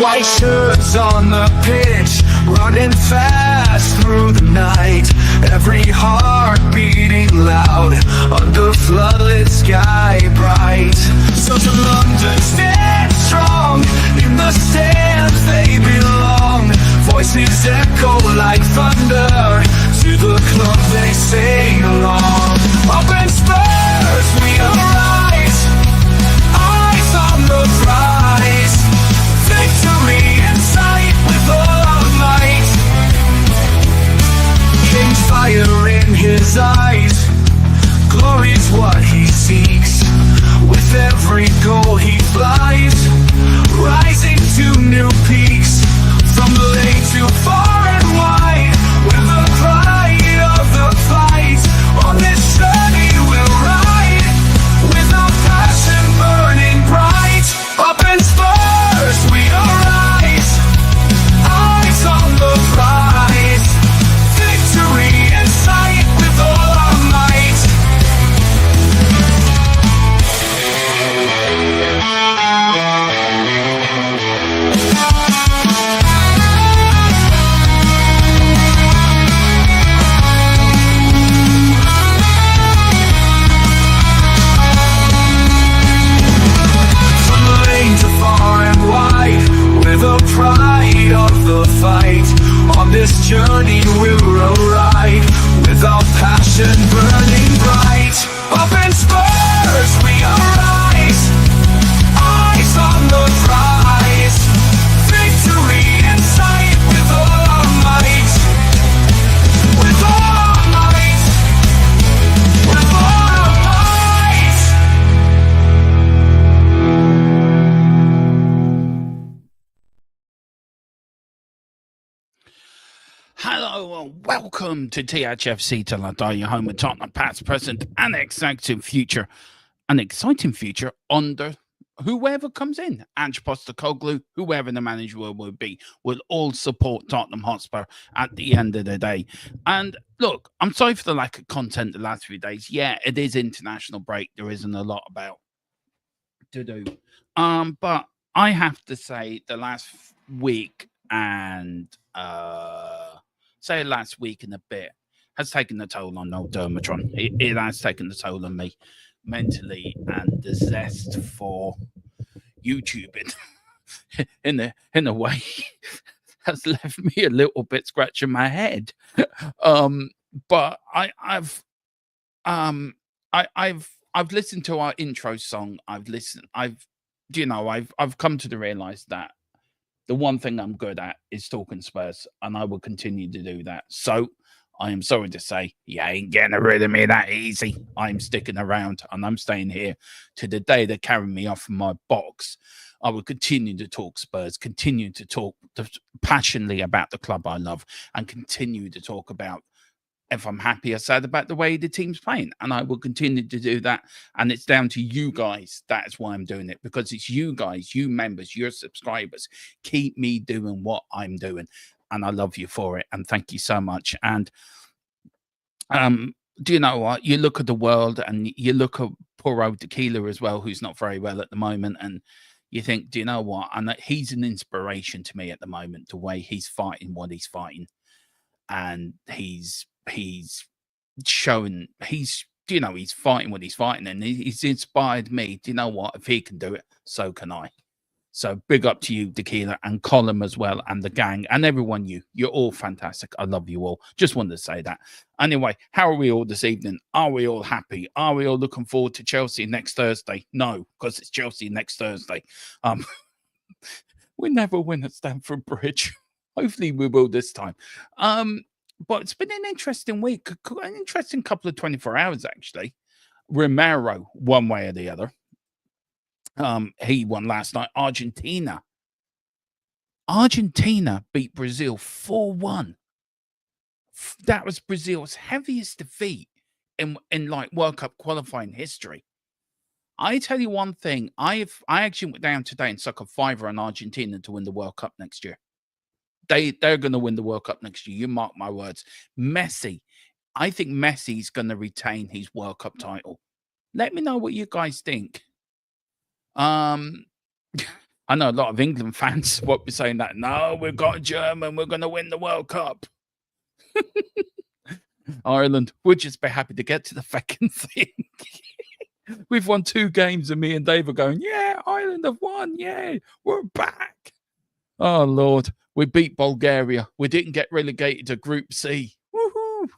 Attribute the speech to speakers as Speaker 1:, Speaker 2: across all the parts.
Speaker 1: White shirts on the pitch, running fast through the night. Every heart beating loud under floodlit sky bright. So to London stand strong, in the stands they belong. Voices echo like thunder, to the club they sing along. Up in Spurs we arise, eyes on the prize. Victory in sight with all our might. King's fire in his eyes, glory's what he seeks. With every goal he flies, rising to new peaks. From the lane to far and wide, with the pride of the fight. On this journey we'll ride, with our passion burning bright. Up in Spurs we arise, eyes on the prize. Victory in sight with all our might. From the lane to far and wide, with the pride of the fight. On this journey we'll ride, with our passion burning bright. Up in Spurs we arise, eyes on the prize. Victory in sight with all our might. With all our might. With all our might.
Speaker 2: Hello and welcome to THFC Till I Die, your home of Tottenham past, present and exciting future. An exciting future under whoever comes in. Ange Postecoglou, whoever the manager will be, will all support Tottenham Hotspur at the end of the day. And look, I'm sorry for the lack of content the last few days. Yeah, it is international break. There isn't a lot about to do. But I have to say the last week and say last week and a bit has taken a toll on old Dermatron. It has taken the toll on me mentally, and the zest for YouTube in a way has left me a little bit scratching my head. But I've listened to our intro song. I've come to realize that the one thing I'm good at is talking Spurs, and I will continue to do that. So I am sorry to say, you ain't getting rid of me that easy. I'm sticking around, and I'm staying here to the day they carry me off from my box. I will continue to talk Spurs, continue to talk passionately about the club I love, and continue to talk about if I'm happy or sad about the way the team's playing. And I will continue to do that. And it's down to you guys. That's why I'm doing it, because it's you guys, you members, your subscribers, keep me doing what I'm doing. And I love you for it. And thank you so much. And do you know what? You look at the world and you look at poor old Tequila as well, who's not very well at the moment. And you think, do you know what? And he's an inspiration to me at the moment, the way he's fighting what he's fighting. And he's showing, he's fighting what he's fighting, and he's inspired me. Do you know what? If he can do it, so can I. So big up to you, Tequila, and Colin as well, and the gang, and everyone. You're all fantastic. I love you all. Just wanted to say that. Anyway, how are we all this evening? Are we all happy? Are we all looking forward to Chelsea next Thursday? No, because it's Chelsea next Thursday. We never win at Stamford Bridge. Hopefully we will this time. But it's been an interesting week, an interesting couple of 24 hours, actually. Romero, one way or the other. He won last night. Argentina beat Brazil 4-1. That was Brazil's heaviest defeat in like World Cup qualifying history. I tell you one thing, I actually went down today and stuck a fiver on Argentina to win the World Cup next year. They're going to win the World Cup next year. You mark my words. Messi, I think Messi's going to retain his World Cup title. Let me know what you guys think. I know a lot of England fans will be saying that, no, we've got a German, we're going to win the World Cup. Ireland, we'll just be happy to get to the fucking thing. We've won 2 games, and me and Dave are going, yeah, Ireland have won. Yeah, we're back. Oh, Lord. We beat Bulgaria. We didn't get relegated to Group C. Woohoo.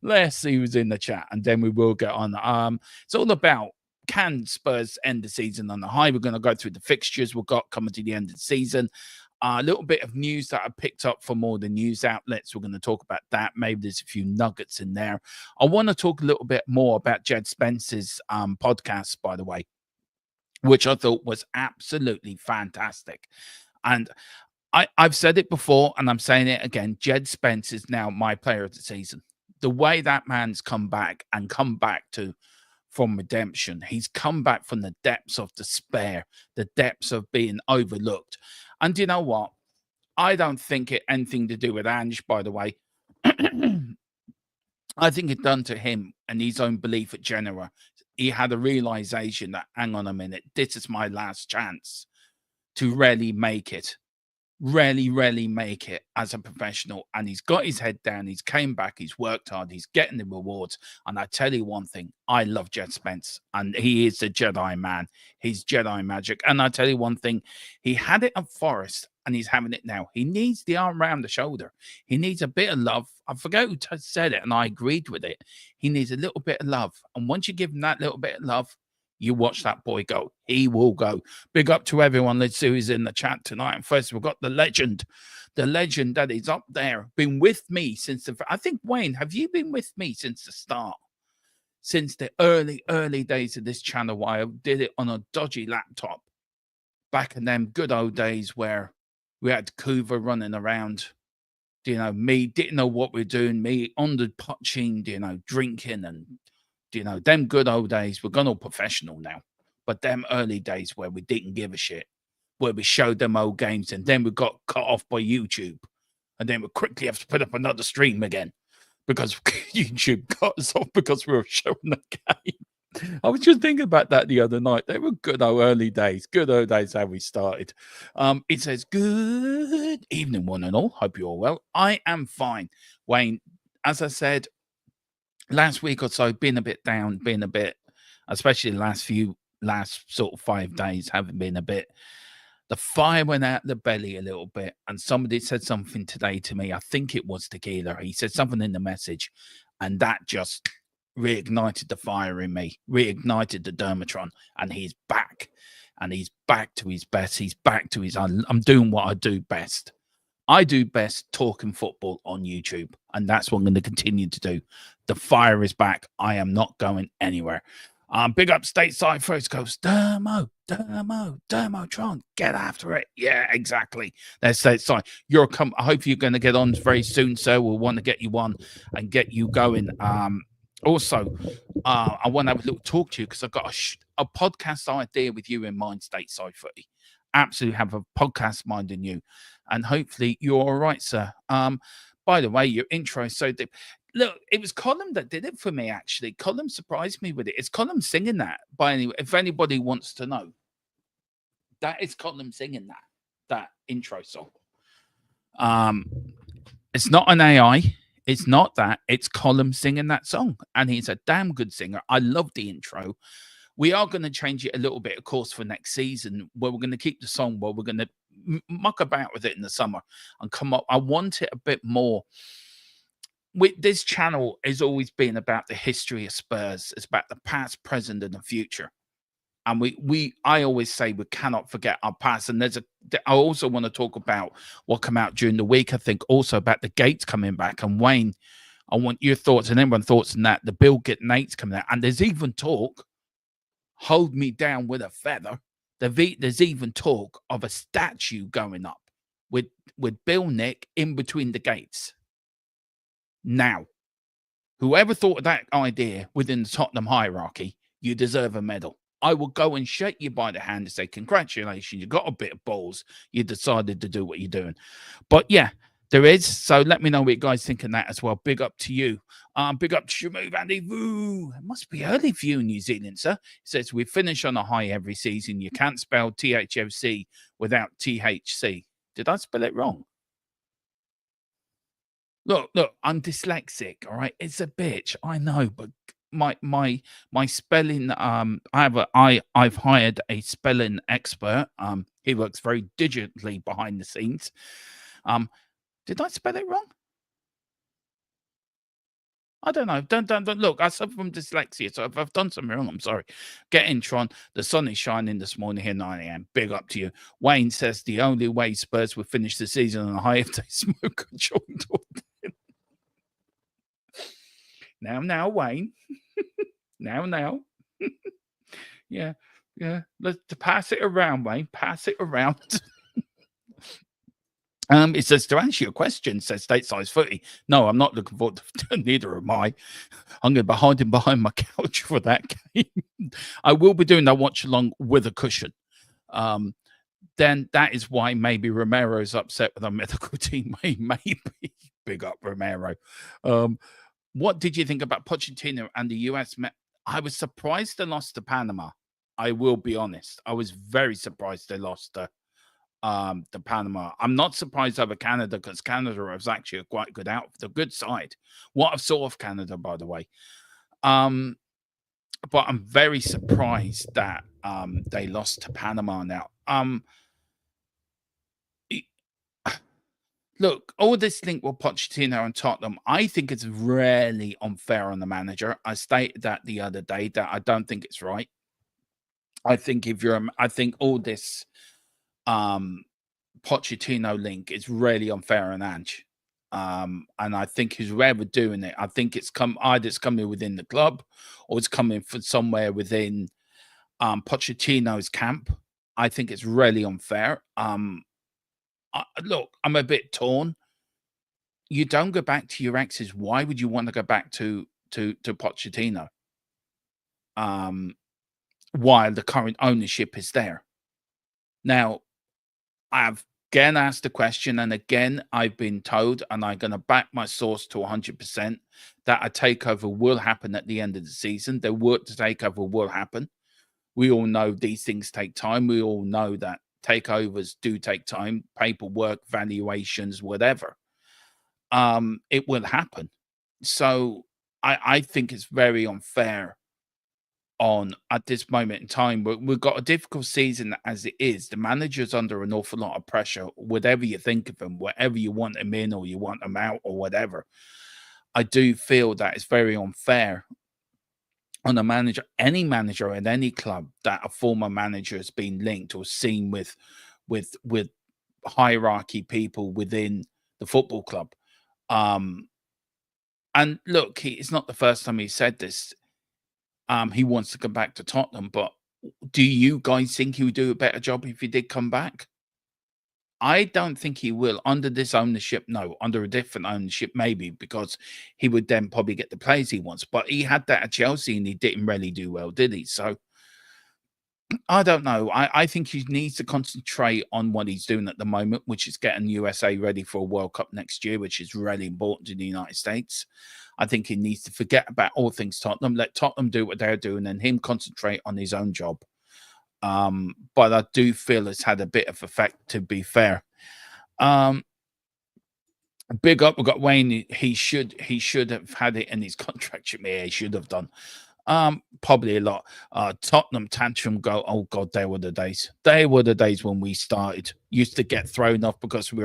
Speaker 2: Let's see who's in the chat, and then we will get on. It's all about, can Spurs end the season on the high? We're going to go through the fixtures we've got coming to the end of the season. A little bit of news that I picked up from all the news outlets. We're going to talk about that. Maybe there's a few nuggets in there. I want to talk a little bit more about Jed Spence's podcast, by the way, which I thought was absolutely fantastic. And I've said it before, and I'm saying it again. Jed Spence is now my player of the season. The way that man's come back from redemption. He's come back from the depths of despair, the depths of being overlooked. And you know what? I don't think it anything to do with Ange, by the way. I think it's done to him and his own belief at Genoa. He had a realization that, hang on a minute, this is my last chance to really make it. Really make it as a professional, and he's got his head down. He's came back, he's worked hard, he's getting the rewards. And I tell you one thing, I love Jed Spence, and he is the Jedi man. He's Jedi magic. And I tell you one thing, he had it at Forest and he's having it now. He needs the arm around the shoulder. He needs a bit of love. I forget who said it, and I agreed with it. He needs a little bit of love, and once you give him that little bit of love, you watch that boy go. He will go. Big up to everyone. Let's see who's in the chat tonight. And first, we've got the legend that is up there. Been with me since the... I think, Wayne, have you been with me since the start? Since the early days of this channel, where I did it on a dodgy laptop. Back in them good old days where we had Kuva running around. You know, me didn't know what we're doing. Me on the potching, drinking and... them good old days, we're gone all professional now. But them early days where we didn't give a shit, where we showed them old games, and then we got cut off by YouTube. And then we quickly have to put up another stream again because YouTube cut us off because we were showing the game. I was just thinking about that the other night. They were good old early days. Good old days how we started. It says, good evening, one and all. Hope you're all well. I am fine. Wayne, as I said, last week or so, been a bit down, especially the last sort of 5 days, haven't been a bit. The fire went out the belly a little bit, and somebody said something today to me. I think it was Tequila. He said something in the message, and that just reignited the fire in me, reignited the Dermatron, and he's back. And he's back to his best. He's back to his... I'm doing what I do best. I do best talking football on YouTube, and that's what I'm going to continue to do. The fire is back. I am not going anywhere. Big up stateside first coast. Dermotron, get after it. Yeah, exactly. That's stateside. I hope you're going to get on very soon, sir. We'll want to get you on and get you going. Also, I want to have a little talk to you because I've got a podcast idea with you in mind, stateside footy. Absolutely have a podcast mind in you, and hopefully you're all right, sir. By the way, your intro is so deep. Look, it was Colin that did it for me, actually. Colin surprised me with it. It's Colin singing that, if anybody wants to know. That is Colin singing that intro song. It's not an AI. It's not that. It's Colin singing that song, and he's a damn good singer. I love the intro. We are going to change it a little bit, of course, for next season, where we're going to keep the song, where we're going to muck about with it in the summer and come up. I want it a bit more. This channel has always been about the history of Spurs. It's about the past, present, and the future. And I always say we cannot forget our past. And I also want to talk about what came out during the week. I think also about the Gates coming back. And Wayne, I want your thoughts and everyone's thoughts on that. The Bill Nate's coming out. And there's even talk, hold me down with a feather. There's even talk of a statue going up with Bill Nick in between the gates. Now, whoever thought of that idea within the Tottenham hierarchy, you deserve a medal. I will go and shake you by the hand and say, congratulations, you got a bit of balls. You decided to do what you're doing. But yeah, There is. So let me know what you guys think of that as well. Big up to you. Big up to your move, Andy. Woo. It must be early for you in New Zealand, sir. It says we finish on a high every season. You can't spell THFC without THC. Did I spell it wrong? Look, I'm dyslexic, all right? It's a bitch, I know, but my spelling, I've hired a spelling expert. He works very digitally behind the scenes. Did I spell it wrong? I don't know. Don't look. I suffer from dyslexia, so if I've done something wrong, I'm sorry. Get in, Tron. The sun is shining this morning here, 9 a.m. Big up to you. Wayne says the only way Spurs will finish the season on a high if they smoke a joint. Now, Wayne. now. yeah. Let's pass it around, Wayne. Pass it around. It says to answer your question, says Stateside Footy. No, I'm not looking forward to neither am I. I'm going to be hiding behind my couch for that game. I will be doing that watch along with a cushion. Then that is why maybe Romero's upset with our medical team. Maybe. Big up Romero. What did you think about Pochettino and the US? I was surprised they lost to Panama. I will be honest. I was very surprised they lost to Panama. I'm not surprised over Canada because Canada was actually a quite good the good side. What I saw of Canada, by the way. But I'm very surprised that they lost to Panama now. Look, all this link with Pochettino and Tottenham, I think it's really unfair on the manager. I stated that the other day that I don't think it's right. I think I think all this Pochettino link is really unfair on Ange. And I think whoever doing it, I think it's either it's coming within the club or it's coming from somewhere within Pochettino's camp. I think it's really unfair. Look, I'm a bit torn. You don't go back to your exes. Why would you want to go back to Pochettino? While the current ownership is there. Now, I've again asked the question, and again, I've been told, and I'm going to back my source to 100%, that a takeover will happen at the end of the season. The takeover will happen. We all know these things take time. We all know that takeovers do take time, paperwork, valuations, whatever. It will happen. So I think it's very unfair at this moment in time. We've got a difficult season as it is. The manager's under an awful lot of pressure, whatever you think of him, whatever you want him in or you want him out or whatever. I do feel that it's very unfair on a manager, any manager at any club, that a former manager has been linked or seen with hierarchy people within the football club. And look, it's not the first time he said this. He wants to come back to Tottenham, but do you guys think he would do a better job if he did come back? I don't think he will under this ownership. No, under a different ownership, maybe, because he would then probably get the players he wants. But he had that at Chelsea and he didn't really do well, did he? So I don't know. I think he needs to concentrate on what he's doing at the moment, which is getting USA ready for a World Cup next year, which is really important in the United States. I think he needs to forget about all things Tottenham, let Tottenham do what they're doing and him concentrate on his own job. But I do feel it's had a bit of effect, to be fair. Big up, we've got Wayne. He should have had it in his contract. Yeah, he should have done. Probably a lot. Tottenham tantrum go. Oh God, they were the days. They were the days when we started. Used to get thrown off because we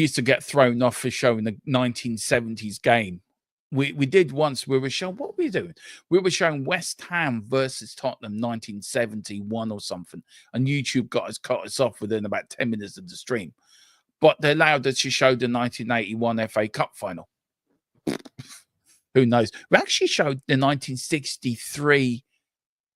Speaker 2: used to get thrown off for showing the 1970s game. We did once. We were showing, what were we doing? We were showing West Ham versus Tottenham 1971 or something, and YouTube cut us off within about 10 minutes of the stream. But they allowed us to show the 1981 FA Cup final. Who knows? We actually showed the 1963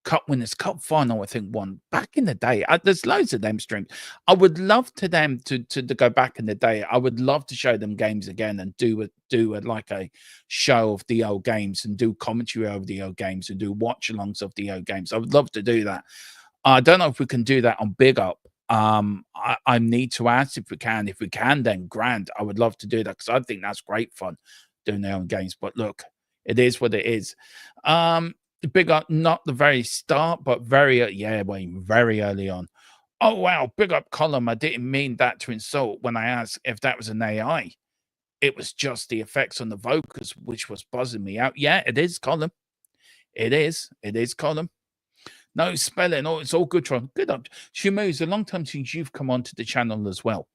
Speaker 2: Cup Winners' Cup final, I think, one back in the day. There's loads of them streams. I would love to go back in the day. I would love to show them games again and do a show of the old games and do commentary over the old games and do watch-alongs of the old games. I would love to do that. I don't know if we can do that on Big Up. I need to ask if we can. If we can, then grand. I would love to do that because I think that's great fun doing their own games. But look, it is what it is. Big up, not the very start, but very yeah, Wayne, very early on. Oh wow, big up column. I didn't mean that to insult when I asked if that was an AI. It was just the effects on the vocals, which was buzzing me out. Yeah, it is column. It is. It is column. No spelling. Oh, it's all good, Tron. Good up. Shimu, it's a long time since you've come onto the channel as well.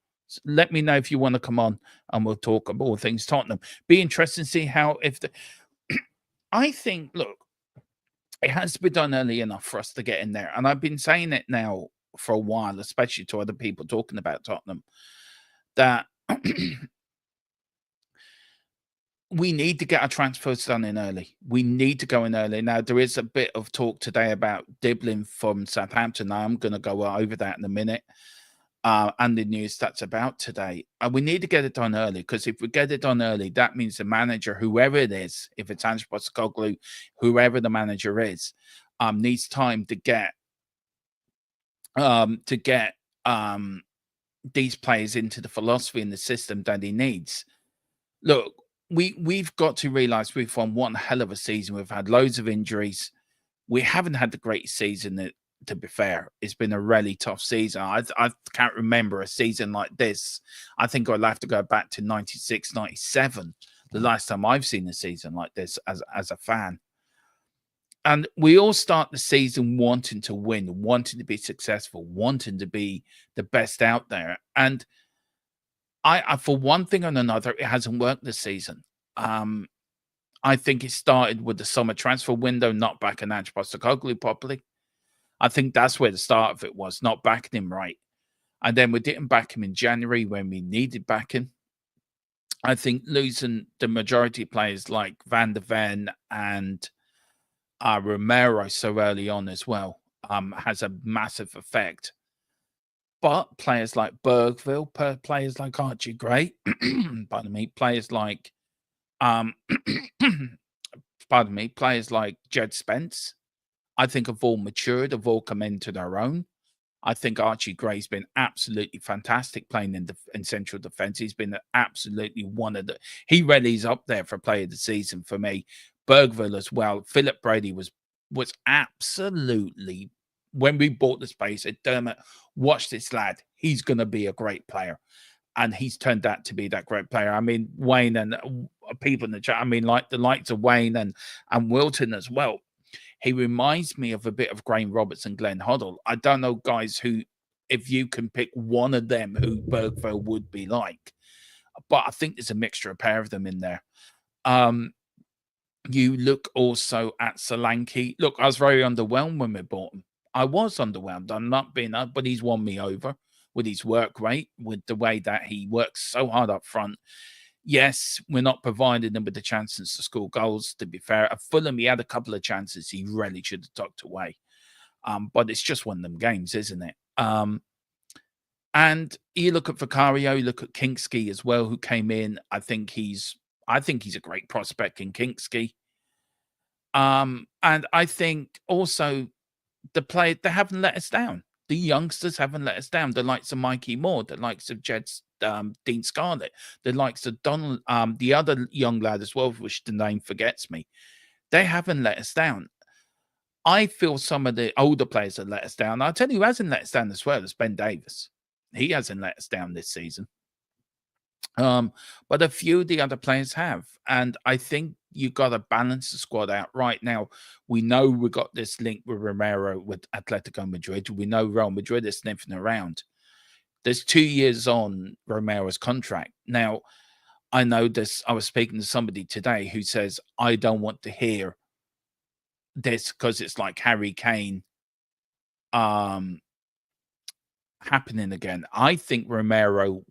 Speaker 2: Let me know if you want to come on and we'll talk about all things Tottenham. Be interested to see how if the I think, look, it has to be done early enough for us to get in there. And I've been saying it now for a while, especially to other people talking about Tottenham, that we need to get our transfers done in early. We need to go in early. Now, there is a bit of talk today about Diblin from Southampton. I'm going to go over that in a minute. And the news that's about today. We need to get it done early because if we get it done early, that means the manager, whoever it is, if it's Ange Postecoglou, whoever the manager is, needs time to get these players into the philosophy and the system that he needs. Look, we've got to realize we've won one hell of a season. We've had loads of injuries. We haven't had the greatest season. To be fair, it's been a really tough season. I can't remember a season like this. I think I'll have to go back to 96, 97, the last time I've seen a season like this as a fan. And we all start the season wanting to win, wanting to be successful, wanting to be the best out there. And I for one thing and another, it hasn't worked this season. I think it started with the summer transfer window, not backing Ange Postecoglou properly. I think that's where the start of it was, not backing him right. And then we didn't back him in January when we needed backing. I think losing the majority of players like Van der Ven and Romero so early on as well has a massive effect. But players like Bergville, players like Archie Gray, pardon me, players like pardon me, players like Jed Spence, I think have all matured, have all come into their own. I think Archie Gray's been absolutely fantastic playing in central defence. He's been absolutely one of the. He really is up there for player of the season for me. Bergville as well. Philip Brady was absolutely, when we bought the space, said, Dermot, watch this lad. He's going to be a great player. And he's turned out to be that great player. I mean, Wayne and people in the chat, I mean, like the likes of Wayne and Wilton as well. He reminds me of a bit of Graham Roberts and Glenn Hoddle. I don't know, guys, who, if you can pick one of them, who Bergville would be like. But I think there's a mixture, a pair of them in there. You look also at Solanke. Look, I was very underwhelmed when we bought him. I was underwhelmed. I'm not being up, but he's won me over with his work rate, with the way that he works so hard up front. Yes, we're not providing them with the chances to score goals, to be fair. At Fulham, he had a couple of chances he really should have tucked away. But it's just one of them games, isn't it? And you look at Vicario, you look at Kinksky as well, who came in. I think he's a great prospect in Kinksky. And I think also they haven't let us down. The youngsters haven't let us down. The likes of Mikey Moore, the likes of Dean Scarlett, the likes of Donald, the other young lad as well, which the name forgets me. They haven't let us down. I feel some of the older players have let us down. I'll tell you who hasn't let us down as well is Ben Davis. He hasn't let us down this season. But a few of the other players have. And I think you've got to balance the squad out. Right now, we know we've got this link with Romero with Atletico Madrid. We know Real Madrid is sniffing around. There's 2 years on Romero's contract. Now, I know this. I was speaking to somebody today who says, I don't want to hear this because it's like Harry Kane happening again. I think Romero,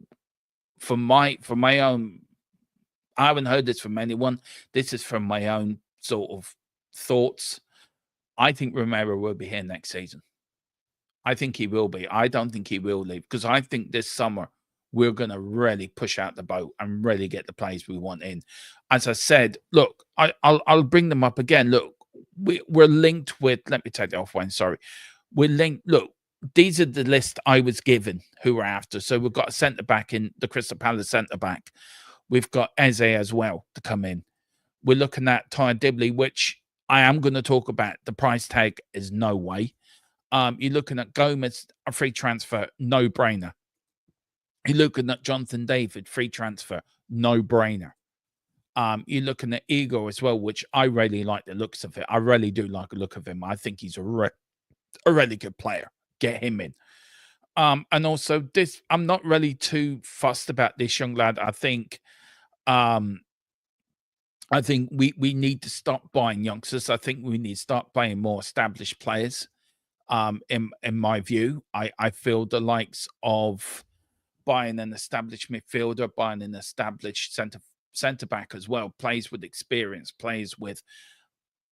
Speaker 2: for my own, I haven't heard this from anyone. This is from my own sort of thoughts. I think Romero will be here next season. I think he will be. I don't think he will leave because I think this summer we're going to really push out the boat and really get the players we want in. As I said, look, I'll bring them up again. Look, we're linked with. Let me take that off, Wayne. Sorry, we're linked. Look, these are the list I was given who we're after. So we've got a centre back in the Crystal Palace centre back. We've got Eze as well to come in. We're looking at Ty Dibley, which I am going to talk about. The price tag is no way. You're looking at Gomez, a free transfer, no brainer. You're looking at Jonathan David, free transfer, no brainer. You're looking at Igor as well, which I really like the looks of it. I really do like the look of him. I think he's a really good player. Get him in. And also this, I'm not really too fussed about this young lad. I think we need to stop buying youngsters. I think we need to start buying more established players. In my view, I feel the likes of buying an established midfielder, buying an established centre back as well, plays with experience, plays with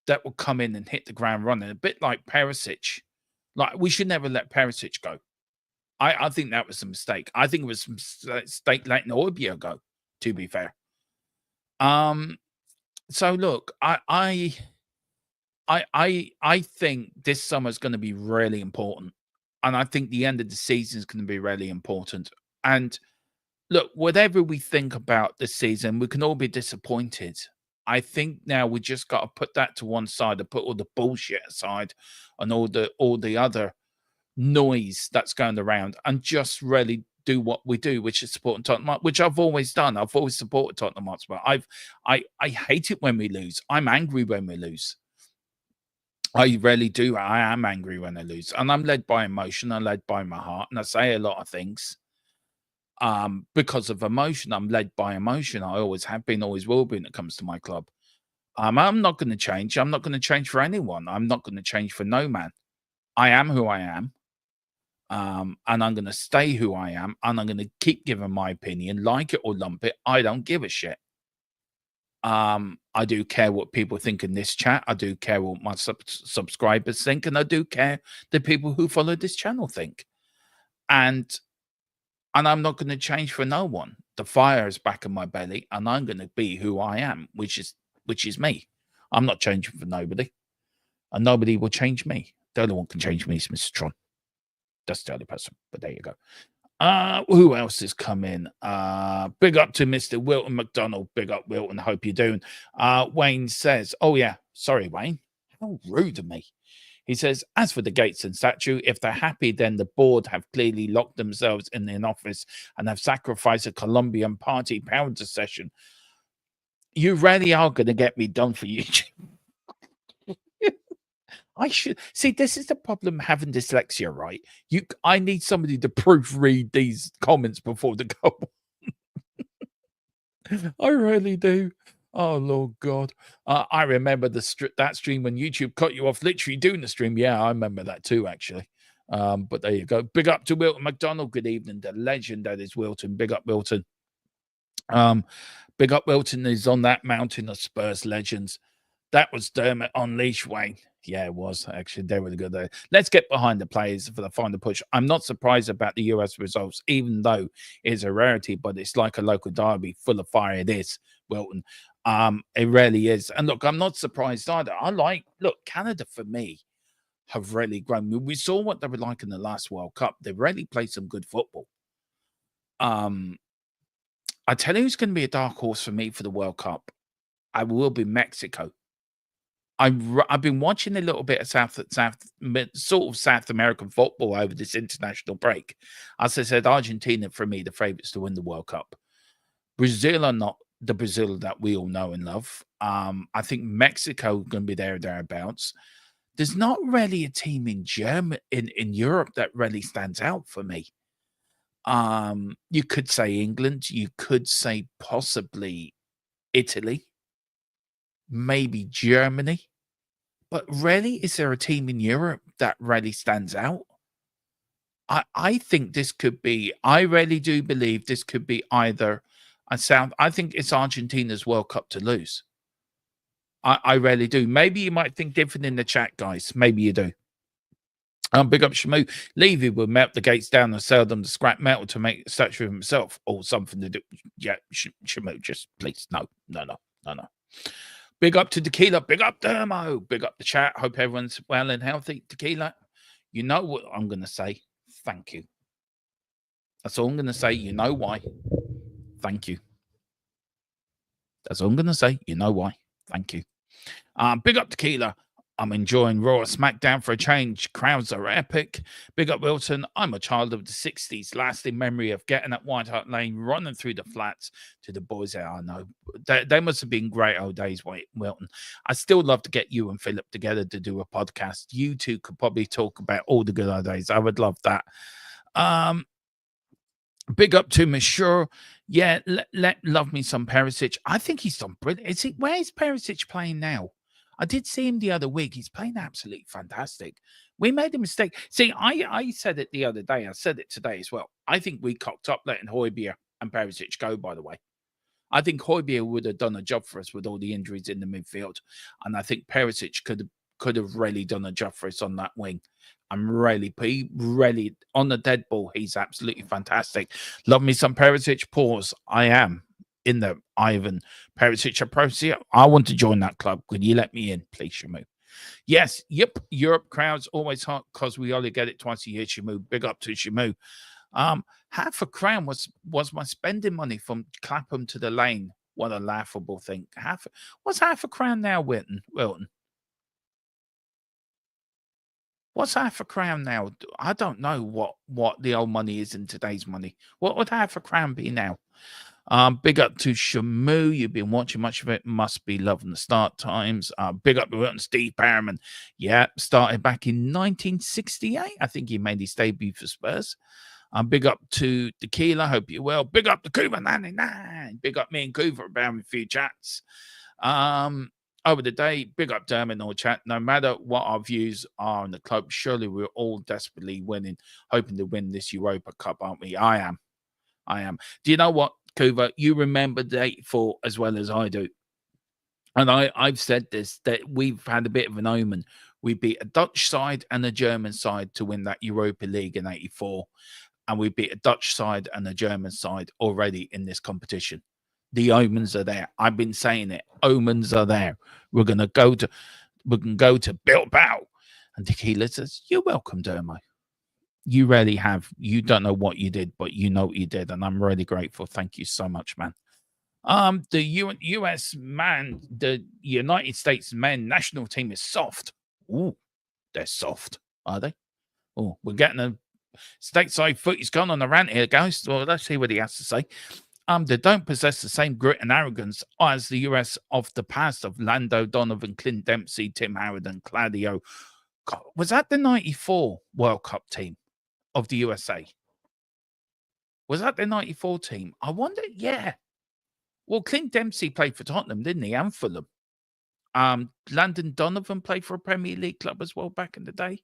Speaker 2: that will come in and hit the ground running, a bit like Perisic. Like, we should never let Perisic go. I think that was a mistake. I think it was a mistake letting Orbia go, to be fair. So look, I think this summer is going to be really important, and I think the end of the season is going to be really important. And look, whatever we think about this season, we can all be disappointed. I think now we just got to put that to one side and put all the bullshit aside and all the other noise that's going around and just really do what we do, which is supporting Tottenham, which I've always done. I've always supported Tottenham Hotspur. I hate it when we lose. I'm angry when we lose. I really do. I am angry when I lose, and I'm led by emotion. I'm led by my heart, and I say a lot of things because of emotion. I'm led by emotion. I always have been, always will be when it comes to my club. I'm not going to change. I'm not going to change for anyone. I'm not going to change for no man. I am who I am. And I'm going to stay who I am, and I'm going to keep giving my opinion, like it or lump it. I don't give a shit. I do care what people think in this chat. I do care what my subscribers think, and I do care the people who follow this channel think. And I'm not going to change for no one. The fire is back in my belly, and I'm going to be who I am, which is me. I'm not changing for nobody, and nobody will change me. The only one can change me is Mr. Tron. That's the other person, but there you go. Who else has come in? Big up to Mr. Wilton McDonald. Big up, Wilton. Hope you're doing. Wayne says, oh, yeah. Sorry, Wayne. How rude of me. He says, as for the Gateson statue, if they're happy, then the board have clearly locked themselves in an office and have sacrificed a Colombian party powder session. You really are going to get me done for YouTube. I should see. This is the problem having dyslexia, right? I need somebody to proofread these comments before they go. I really do. Oh Lord God! I remember that stream when YouTube cut you off literally doing the stream. Yeah, I remember that too, actually. But there you go. Big up to Wilton McDonald. Good evening, the legend that is Wilton. Big up Wilton. Big up Wilton is on that mountain of Spurs legends. That was Dermot Unleashed, Wayne. Yeah, it was actually. They were good there. Let's get behind the players for the final push. I'm not surprised about the US results, even though it's a rarity, but it's like a local derby full of fire. It is, Wilton. It really is. And look, I'm not surprised either. Canada for me have really grown. We saw what they were like in the last World Cup. They really played some good football. I tell you who's going to be a dark horse for me for the World Cup. I will be Mexico. I've been watching a little bit of South American football over this international break. As I said, Argentina for me the favourites to win the World Cup. Brazil are not the Brazil that we all know and love. I think Mexico going to be there thereabouts. There's not really a team in Europe that really stands out for me. You could say England. You could say possibly Italy. Maybe Germany. But really, is there a team in Europe that really stands out? I think this could be, I really do believe this could be either I think it's Argentina's World Cup to lose. I really do. Maybe you might think different in the chat, guys. Maybe you do. Big up Shamu. Levy will melt the gates down and sell them the scrap metal to make a statue of himself or something to do. Yeah, Shamu, just please. No. Big up to Tequila. Big up Dermo. Big up the chat. Hope everyone's well and healthy. Tequila, You know what I'm going to say? Thank you. That's all I'm going to say. You know why? Thank you. That's all I'm going to say. You know why? Thank you. Big up Tequila. I'm enjoying Raw SmackDown for a change. Crowds are epic. Big up Wilton. I'm a child of the 60s. Lasting memory of getting at White Hart Lane, running through the flats to the boys there. I know. They must have been great old days, Wilton. I still love to get you and Philip together to do a podcast. You two could probably talk about all the good old days. I would love that. Big up to Monsieur. Yeah, love me some Perisic. I think he's done brilliant. Where is Perisic playing now? I did see him the other week. He's playing absolutely fantastic. We made a mistake. See, I said it the other day. I said it today as well. I think we cocked up letting Højbjerg and Perisic go, by the way. I think Højbjerg would have done a job for us with all the injuries in the midfield. And I think Perisic could have really done a job for us on that wing. I'm really on the dead ball. He's absolutely fantastic. Love me some Perisic. Pause. I am in the Ivan Perisic approach. I want to join that club. Could you let me in, please, Shamu? Yes. Yep. Europe crowds always hot because we only get it twice a year, Shamu. Big up to Shamu. £5 was my spending money from Clapham to the Lane. What a laughable thing. What's £5 now, Wilton? What's £5 now? I don't know what the old money is in today's money. What would £5 be now? Big up to Shamu. You've been watching much of it. Must be loving the start times. Big up to Steve Perriman. Yeah, started back in 1968. I think he made his debut for Spurs. Big up to Tequila. Hope you're well. Big up to Cuba 99. Big up me and Cuba about a few chats. Over the day, big up Dermot or chat. No matter what our views are in the club, surely we're all desperately hoping to win this Europa Cup, aren't we? I am. Do you know what, Kuva? You remember the 84 as well as I do. And I've said this, that we've had a bit of an omen. We beat a Dutch side and a German side to win that Europa League in 84. And we beat a Dutch side and a German side already in this competition. The omens are there. I've been saying it. Omens are there. We can go to Bilbao. And Tequila says, "You're welcome, Dermo. You really have. You don't know what you did, but you know what you did. And I'm really grateful. Thank you so much, man." The US man, the United States men national team is soft. Ooh, they're soft, are they? Oh, we're getting a stateside foot. He's gone on a rant here, guys. Well, let's see what he has to say. They don't possess the same grit and arrogance as the US of the past of Lando, Donovan, Clint Dempsey, Tim Howard, and Claudio. God, was that the 94 World Cup team of the USA? Was that the 94 team? I wonder, yeah. Well, Clint Dempsey played for Tottenham, didn't he? And Fulham. Landon Donovan played for a Premier League club as well back in the day.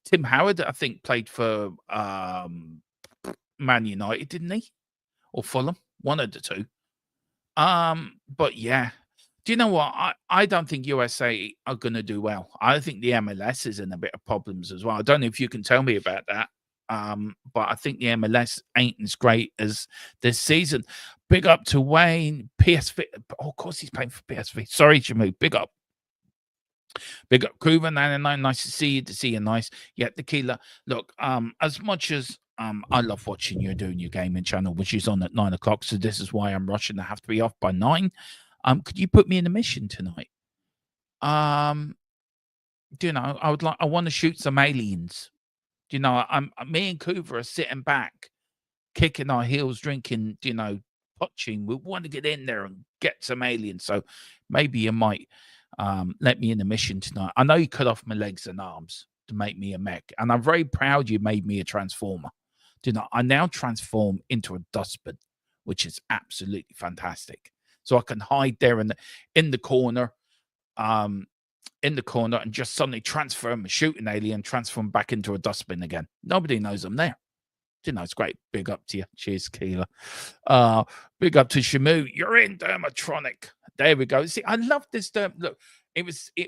Speaker 2: Tim Howard, I think, played for Man United, didn't he? Or Fulham, one of the two. But yeah, do you know what? I don't think USA are going to do well. I think the MLS is in a bit of problems as well. I don't know if you can tell me about that. But I think the MLS ain't as great as this season. Big up to Wayne, PSV. Oh, of course, he's playing for PSV. Sorry, Jamu. Big up. Big up, Cuba 99. Nice to see you. Nice. Yeah, Tequila. Look, as much as I love watching you doing your gaming channel, which is on at 9 o'clock. So this is why I'm rushing to have to be off by 9. Could you put me in a mission tonight? Do you know, I want to shoot some aliens. Do you know, me and Kuva are sitting back, kicking our heels, drinking, potching. We want to get in there and get some aliens. So maybe you might let me in a mission tonight. I know you cut off my legs and arms to make me a mech, and I'm very proud you made me a transformer. Do you know, I now transform into a dustbin, which is absolutely fantastic. So I can hide there in the corner, and just suddenly transform, shoot an alien, transform back into a dustbin again. Nobody knows I'm there. Do you know, it's great. Big up to you. Cheers, Keela. Big up to Shamu. You're in Dermatronic. There we go. See, I love this look. It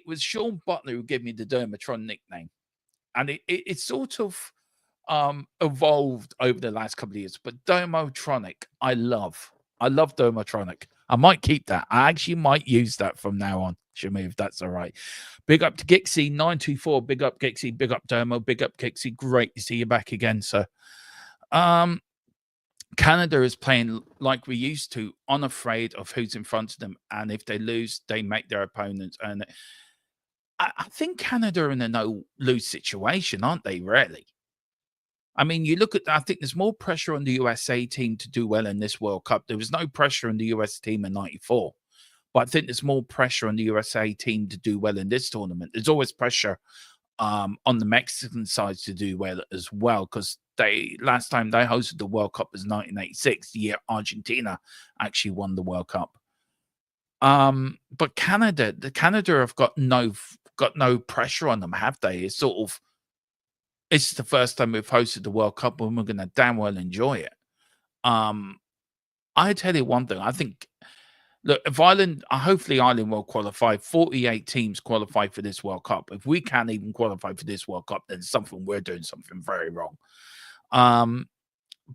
Speaker 2: was Sean Butler who gave me the Dermatron nickname. And it sort of evolved over the last couple of years. But Dermotronic, I love Dermotronic. I might keep that. I actually might use that from now on. Shamoof, that's all right. Big up to Gixie 924. Big up Gixie. Big up Dermo. Big up Gixie. Great to see you back again, sir. Canada is playing like we used to, unafraid of who's in front of them, and if they lose, they make their opponents earn it. I think Canada are in a no-lose situation, aren't they? Really. I mean, you look at. I think there's more pressure on the USA team to do well in this World Cup. There was no pressure on the US team in '94, but I think there's more pressure on the USA team to do well in this tournament. There's always pressure on the Mexican side to do well as well, because last time they hosted the World Cup was 1986, the year Argentina actually won the World Cup. But Canada have got no pressure on them, have they? It's sort of, it's the first time we've hosted the World Cup and we're going to damn well enjoy it. I tell you one thing, I think, look, if Ireland, hopefully Ireland will qualify. 48 teams qualify for this World Cup. If we can't even qualify for this World Cup, then we're doing something very wrong. But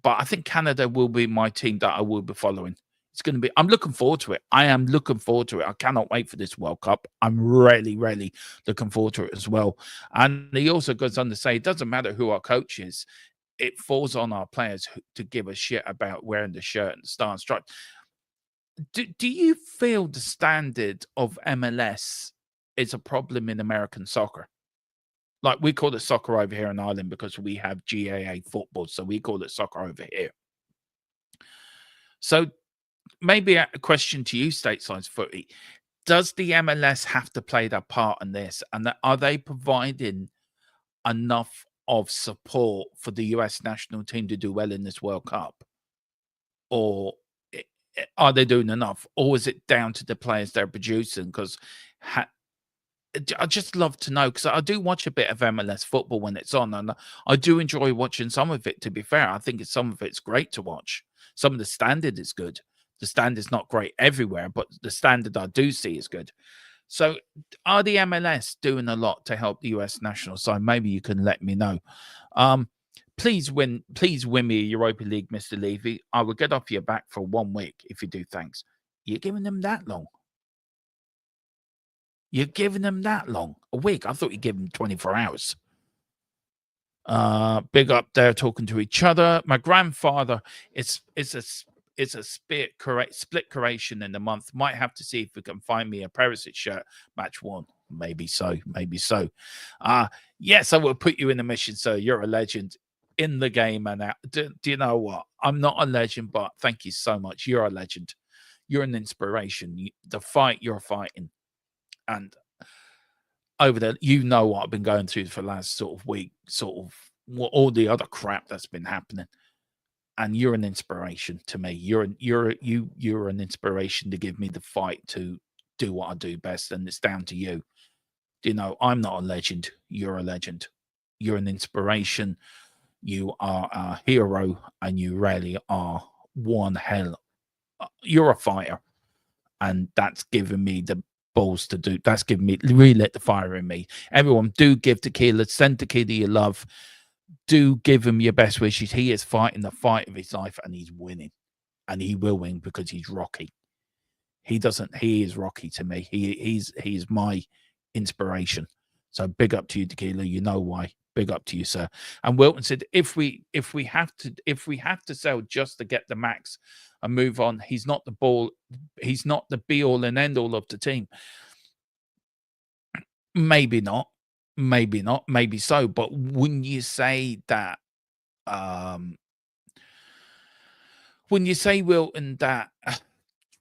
Speaker 2: I think Canada will be my team that I will be following. It's going to be, I'm looking forward to it. I am looking forward to it. I cannot wait for this World Cup. I'm really, really looking forward to it as well. And he also goes on to say, it doesn't matter who our coach is. It falls on our players to give a shit about wearing the shirt and star and stripe. Do you feel the standard of MLS is a problem in American soccer? Like, we call it soccer over here in Ireland because we have GAA football, so we call it soccer over here. So maybe a question to you, Stateside's Footy. Does the MLS have to play their part in this? And are they providing enough of support for the US national team to do well in this World Cup? Or are they doing enough? Or is it down to the players they're producing? Because I just love to know, because I do watch a bit of MLS football when it's on, and I do enjoy watching some of it, to be fair. I think some of it's great to watch. Some of the standard is good. The standard's not great everywhere, but the standard I do see is good. So are the MLS doing a lot to help the US national side? Maybe you can let me know. Please win me a Europa League, Mr. Levy. I will get off your back for 1 week if you do, thanks. You're giving them that long? You're giving them that long? A week? I thought you'd give them 24 hours. Big up there, talking to each other. My grandfather, it's a split curation in the month. Might have to see if we can find me a Perisic shirt. Match 1. Maybe so. Maybe so. Yes, I will put you in the mission, sir. You're a legend in the game. And out. Do you know what? I'm not a legend, but thank you so much. You're a legend. You're an inspiration. The fight you're fighting. And over there, you know what I've been going through for the last sort of week, sort of all the other crap that's been happening. And you're an inspiration to me. You're an inspiration to give me the fight to do what I do best, and it's down to you. You know, I'm not a legend. You're a legend. You're an inspiration. You are a hero, and you really are one hell. You're a fighter, and that's given me the balls to do. That's given me, really lit the fire in me. Everyone, do give Tequila, send Tequila your love. Do give him your best wishes. He is fighting the fight of his life, and he's winning, and he will win because he's Rocky. He is Rocky to me. He's my inspiration. So big up to you, Tequila. You know why. Big up to you, sir. And Wilton said, if we have to sell just to get the max and move on, he's not the be all and end all of the team. Maybe not. Maybe so. But when you say that, when you say, Wilton, that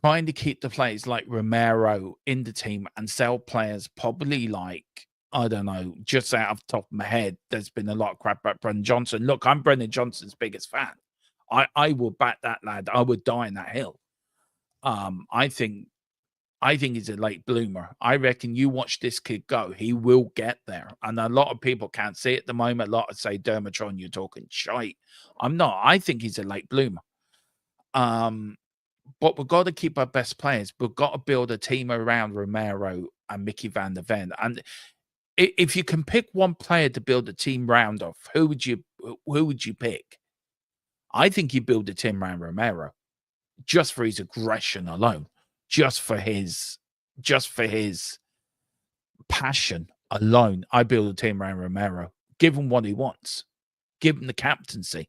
Speaker 2: trying to keep the players like Romero in the team and sell players probably like, I don't know, just out of the top of my head, there's been a lot of crap about Brendan Johnson. Look, I'm Brendan Johnson's biggest fan. I will back that lad. I would die on that hill. I think he's a late bloomer. I reckon you watch this kid go, he will get there. And a lot of people can't see it at the moment. A lot of say, Dermatron, you're talking shite. I'm not. I think he's a late bloomer. But we've got to keep our best players. We've got to build a team around Romero and Mickey van der Ven. And if you can pick one player to build a team round of, who would you pick? I think you build a team around Romero, just for his aggression alone, just for his passion alone, I build a team around Romero. Give him what he wants. Give him the captaincy.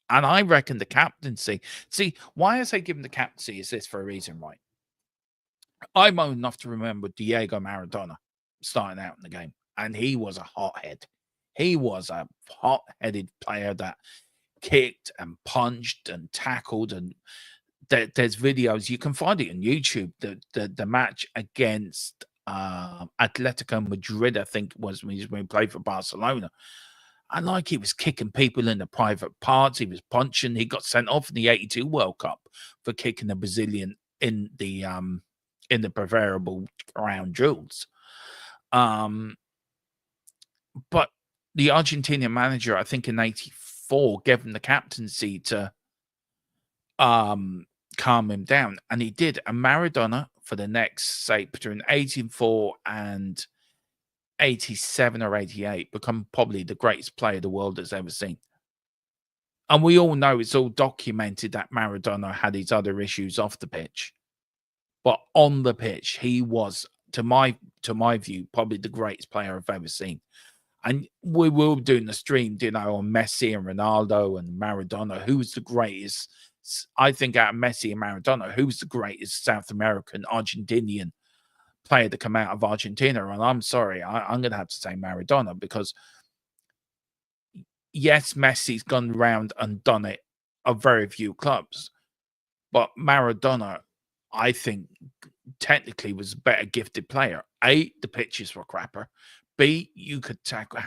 Speaker 2: And I reckon the captaincy. See, why I say give him the captaincy is this for a reason, right? I'm old enough to remember Diego Maradona starting out in the game, and he was a hothead. He was a hot-headed player that kicked and punched and tackled, and there's videos you can find it on YouTube. The match against Atletico Madrid, I think it was when he played for Barcelona. And like he was kicking people in the private parts, he was punching. He got sent off in the '82 World Cup for kicking a Brazilian in the preferable crown jewels. But the Argentinian manager, I think in '84, gave him the captaincy to calm him down, and he did. And Maradona, for the next, say, between '84 and '87 or '88, become probably the greatest player the world has ever seen. And we all know, it's all documented, that Maradona had his other issues off the pitch. But on the pitch, he was, to my view, probably the greatest player I've ever seen. And we will be doing the stream, on Messi and Ronaldo and Maradona. Who's the greatest? I think out of Messi and Maradona, who's the greatest South American, Argentinian player to come out of Argentina? And I'm sorry, I'm going to have to say Maradona, because yes, Messi's gone round and done it at very few clubs, but Maradona, I think, technically was a better gifted player. A, the pitches were crapper. B, you could tackle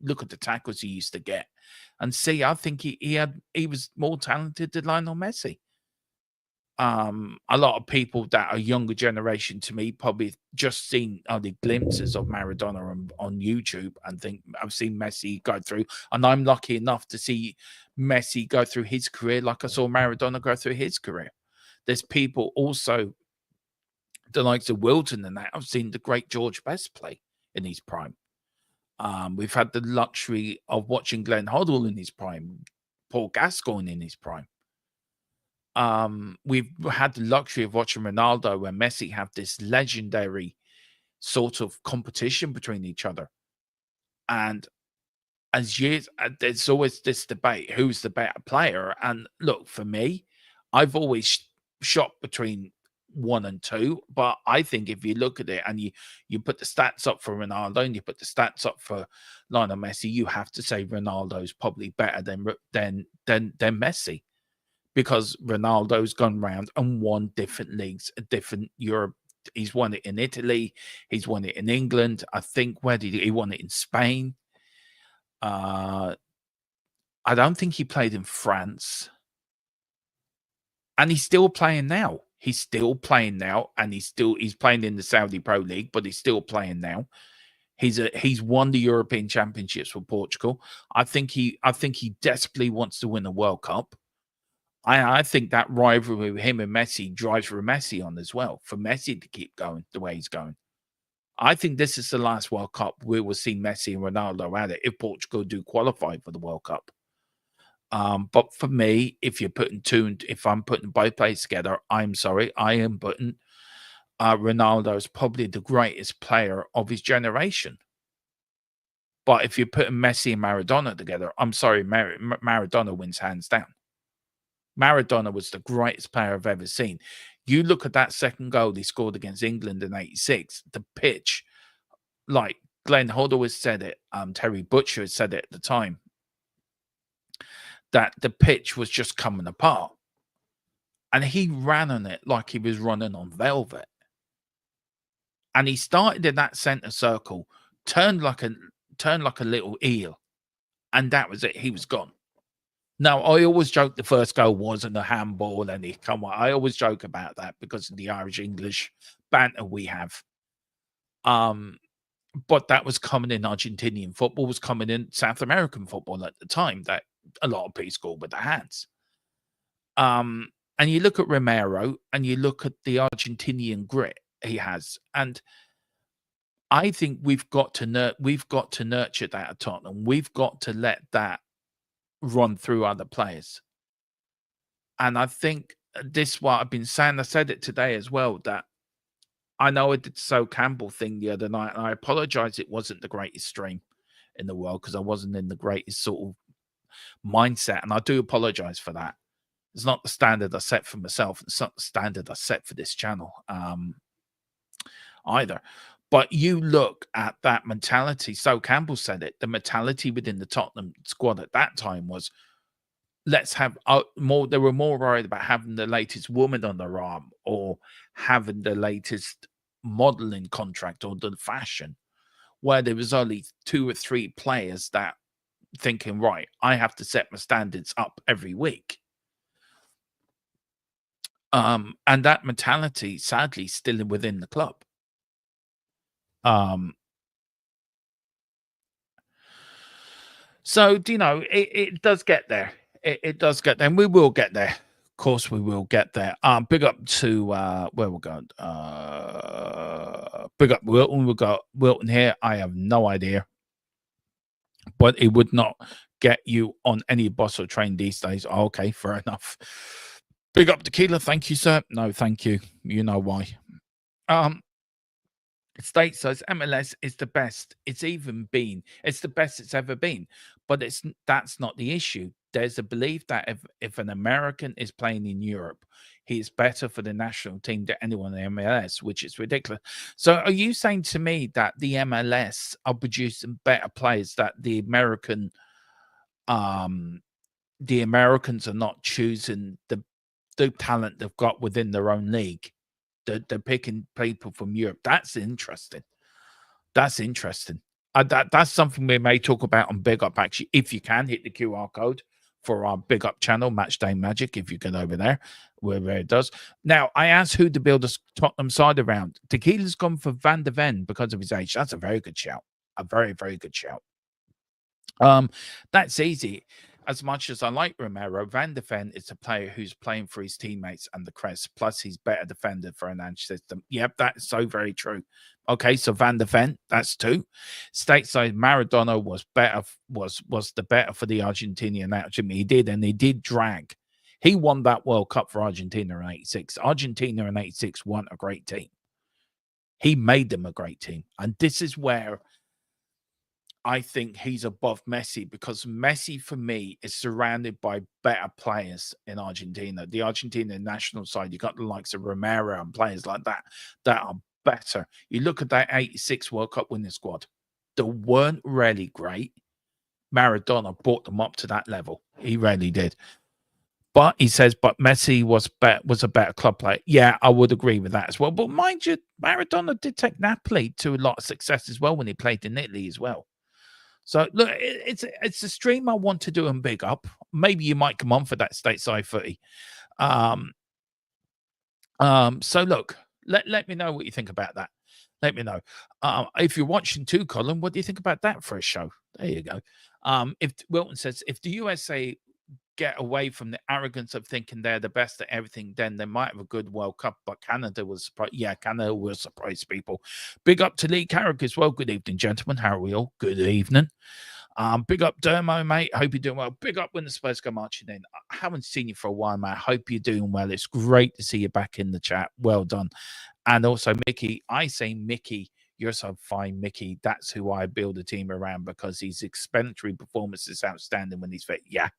Speaker 2: look at the tackles he used to get. And C, I think he was more talented than Lionel Messi. A lot of people that are younger generation to me probably just seen the glimpses of Maradona on YouTube and think, I've seen Messi go through, and I'm lucky enough to see Messi go through his career like I saw Maradona go through his career. There's people also, the likes of Wilton and that, I've seen the great George Best play in his prime. We've had the luxury of watching Glenn Hoddle in his prime, Paul Gascoigne in his prime. We've had the luxury of watching Ronaldo and Messi have this legendary sort of competition between each other. And as years, there's always this debate, who's the better player? And look, for me, I've always shot between 1 and 2, but I think if you look at it and you put the stats up for Ronaldo and you put the stats up for Lionel Messi, you have to say Ronaldo's probably better than Messi, because Ronaldo's gone round and won different leagues, different Europe. He's won it in Italy, he's won it in England. I think he won it in Spain. I don't think he played in France. And he's still playing now. He's still playing now, and he's playing in the Saudi Pro League, but he's still playing now. He's won the European Championships for Portugal. I think he desperately wants to win a World Cup. I think that rivalry with him and Messi drives for Messi on as well, for Messi to keep going the way he's going. I think this is the last World Cup we will see Messi and Ronaldo at it, if Portugal do qualify for the World Cup. But for me, if I'm putting both players together, I'm sorry, I am putting Ronaldo is probably the greatest player of his generation. But if you're putting Messi and Maradona together, I'm sorry, Maradona wins hands down. Maradona was the greatest player I've ever seen. You look at that second goal he scored against England in '86, the pitch, like Glenn Hoddle has said it, Terry Butcher has said it at the time, that the pitch was just coming apart. And he ran on it like he was running on velvet. And he started in that center circle, turned like a little eel, and that was it. He was gone. Now, I always joke the first goal wasn't a handball, and I always joke about that because of the Irish-English banter we have. But that was common in Argentinian football, was common in South American football at the time, that a lot of people scored with their hands. And you look at Romero and you look at the Argentinian grit he has, and I think we've got to nurture that at Tottenham. We've got to let that run through other players. And I think this is what I've been saying. I said it today as well, that I know I did So Campbell thing the other night, and I apologize. It wasn't the greatest stream in the world because I wasn't in the greatest sort of mindset, and I do apologize for that. It's not the standard I set for myself. It's not the standard I set for this channel either. But you look at that mentality. So Campbell said it. The mentality within the Tottenham squad at that time was, let's have more. They were more worried about having the latest woman on their arm or having the latest modeling contract or the fashion, where there was only 2 or 3 players that thinking, right, I have to set my standards up every week. And that mentality, sadly, still within the club. So, you know, it does get there. It does get there, and we will get there. Of course, we will get there. Big up to where we're going. Big up Wilton. We've got Wilton here. I have no idea, but it would not get you on any bus or train these days. Okay, fair enough. Big up Tequila. Thank you, sir. No, thank you. You know why. State says MLS is the best it's even been. It's the best it's ever been. But that's not the issue. There's a belief that if an American is playing in Europe, he is better for the national team than anyone in the MLS, which is ridiculous. So are you saying to me that the MLS are producing better players, that the Americans are not choosing the talent they've got within their own league? They're picking people from Europe. That's interesting. That's interesting. That's something we may talk about on Big Up, actually. If you can, hit the QR code for our Big Up channel, Matchday Magic, if you get over there, wherever it does. Now, I asked who to build a Tottenham side around. Tequila's gone for Van de Ven because of his age. That's a very good shout. A very, very good shout. That's easy. As much as I like Romero, Van de Ven is a player who's playing for his teammates and the crest. Plus, he's better defender for an Ange system. Yep, that's so very true. Okay, so Van de Ven, that's 2. Stateside, Maradona was better, was the better for the Argentinian team. He did drag. He won that World Cup for Argentina in '86. Argentina in '86 won a great team. He made them a great team, and this is where I think he's above Messi, because Messi, for me, is surrounded by better players in Argentina. The Argentinian national side, you got the likes of Romero and players like that are better. You look at that '86 World Cup winning squad. They weren't really great. Maradona brought them up to that level. He really did. But he says, but Messi was a better club player. Yeah, I would agree with that as well. But mind you, Maradona did take Napoli to a lot of success as well when he played in Italy as well. So look, it's a stream I want to do and big up. Maybe you might come on for that stateside footy. So look, let me know what you think about that. Let me know. If you're watching too, Colin, what do you think about that for a show? There you go. If Wilton says, if the USA get away from the arrogance of thinking they're the best at everything, then they might have a good World Cup. But Canada will surprise. Yeah, Canada will surprise people. Big up to Lee Carrick as well. Good evening, gentlemen. How are we all? Good evening. Big up Dermo, mate. Hope you're doing well. Big up when the Spurs go marching in. I haven't seen you for a while, mate. Hope you're doing well. It's great to see you back in the chat. Well done. And also, Mickey, I say Mickey, you're so fine, Mickey. That's who I build a team around, because his explanatory performance is outstanding when he's fit. Yeah.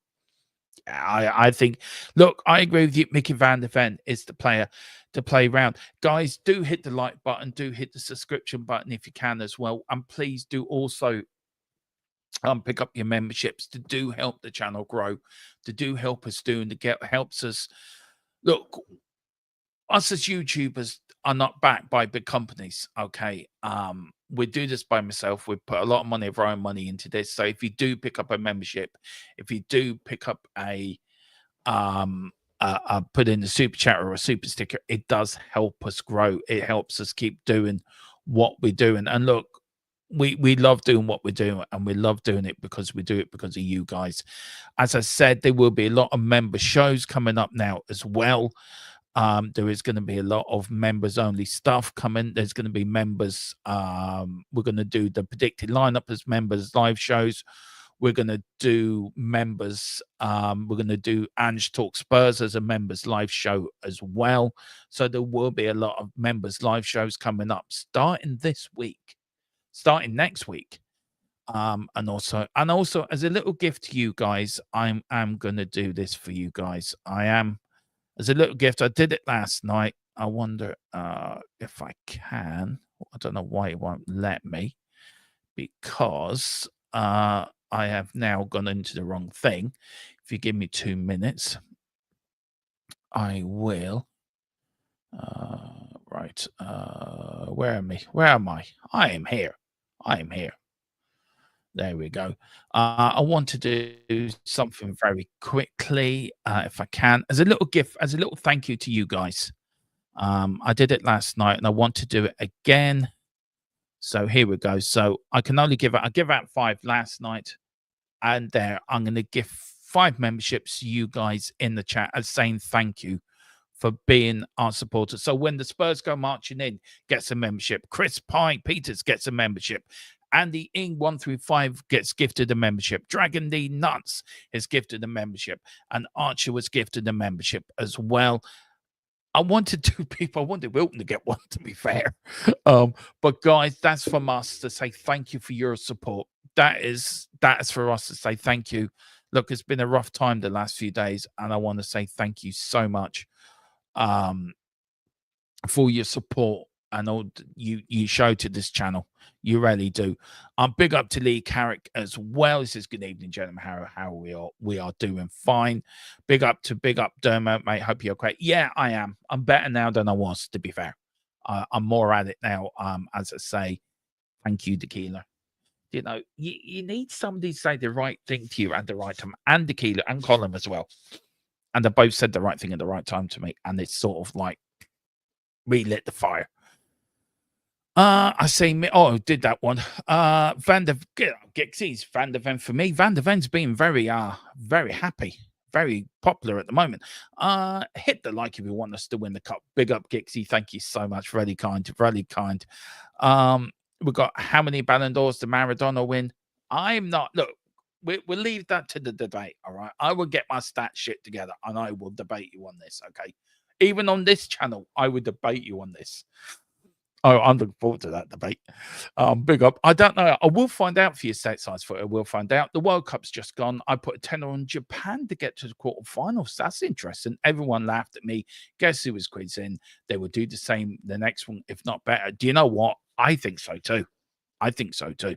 Speaker 2: I think, look, I agree with you. Mickey Van de Ven is the player to play around. Guys, do hit the like button, do hit the subscription button if you can as well. And please do also pick up your memberships to do help the channel grow, to do help us do, and to get helps us. Look, us as YouTubers are not backed by big companies. Okay. We do this by myself. We put a lot of money of our own money into this. So if you do pick up a membership, if you do pick up a put in a super chat or a super sticker, it does help us grow. It helps us keep doing what we're doing. And look, we love doing what we're doing, and we love doing it because we do it because of you guys. As I said, there will be a lot of member shows coming up now as well. There is going to be a lot of members only stuff coming. There's going to be members. We're going to do the predicted lineup as members live shows. We're going to do members. We're going to do Ange Talk Spurs as a members live show as well. So there will be a lot of members live shows coming up starting this week, starting next week. And also as a little gift to you guys, I'm going to do this for you guys. I am, as a little gift. I did it last night. I wonder if I can. I don't know why it won't let me, because I have now gone into the wrong thing. If you give me 2 minutes, I will. Right. Where am I? Where am I? I am here. I am here. There we go. I want to do something very quickly, if I can, as a little gift, as a little thank you to you guys. I did it last night, and I want to do it again. So here we go. So I can only give out 5 last night, and there I'm going to give 5 memberships to you guys in the chat as saying thank you for being our supporters. So when the Spurs go marching in, gets a membership. Chris Pye Peters gets a membership. Andy Ing 1 through 5 gets gifted a membership. Dragon D Nuts is gifted a membership, and Archer was gifted a membership as well. I wanted 2 people. I wanted Wilton to get one, to be fair. But guys, that's from us to say thank you for your support. That is for us to say thank you. Look, it's been a rough time the last few days, and I want to say thank you so much for your support and all you show to this channel. You really do. Big up to Lee Carrick as well. He says, good evening, gentlemen. How we are doing fine. Big up Dermot, mate. Hope you're great. Yeah, I am. I'm better now than I was, to be fair. I'm more at it now. As I say, thank you, Tequila. You know, you need somebody to say the right thing to you at the right time, and Tequila and Colin as well. And they both said the right thing at the right time to me, and it's sort of like relit the fire. I say, did that one. Van der Gixie's Van der Ven for me. Van der Ven's been very happy, very popular at the moment. Hit the like if you want us to win the cup. Big up, Gixie. Thank you so much. Really kind, really kind. We've got how many Ballon d'Ors did Maradona win? I'm not. Look, we'll leave that to the debate. All right, I will get my stat shit together and I will debate you on this. Okay, even on this channel, I would debate you on this. Oh, I'm looking forward to that debate. Big up. I don't know. I will find out for your state size for it. I will find out. The World Cup's just gone. I put a tenner on Japan to get to the quarterfinals. That's interesting. Everyone laughed at me. Guess who was quizzing? They will do the same the next one, if not better. Do you know what? I think so too. I think so too.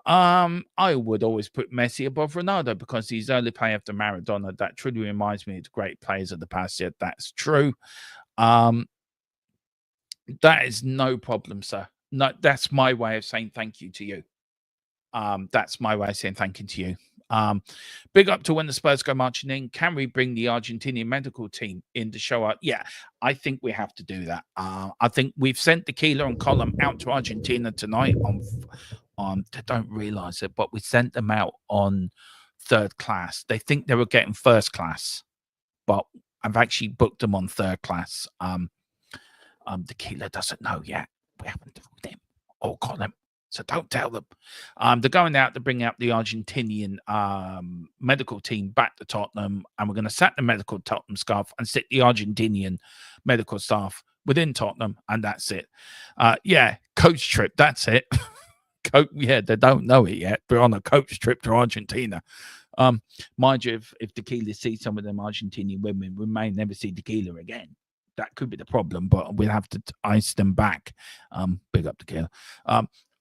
Speaker 2: I would always put Messi above Ronaldo because he's early play after Maradona. That truly reminds me of the great players of the past. Yet that's true. That is no problem, sir. No, that's my way of saying thank you to you. That's my way of saying thank you to you. Big up to when the Spurs go marching in. Can we bring the Argentinian medical team in to show up? Yeah, I think we have to do that. I think we've sent Tequila and Column out to Argentina tonight. They don't realize it, but we sent them out on 3rd class. They think they were getting 1st class, but I've actually booked them on 3rd class. Tequila doesn't know yet. We haven't told him or Colin, so don't tell them. They're going out to bring out the Argentinian medical team back to Tottenham, and we're going to set the medical Tottenham scarf and sit the Argentinian medical staff within Tottenham, and that's it. Yeah, coach trip. That's it. Yeah, they don't know it yet. We're on a coach trip to Argentina. Mind you, if Tequila sees some of them Argentinian women, we may never see Tequila again. That could be the problem, but we'll have to ice them back. Big up Tequila.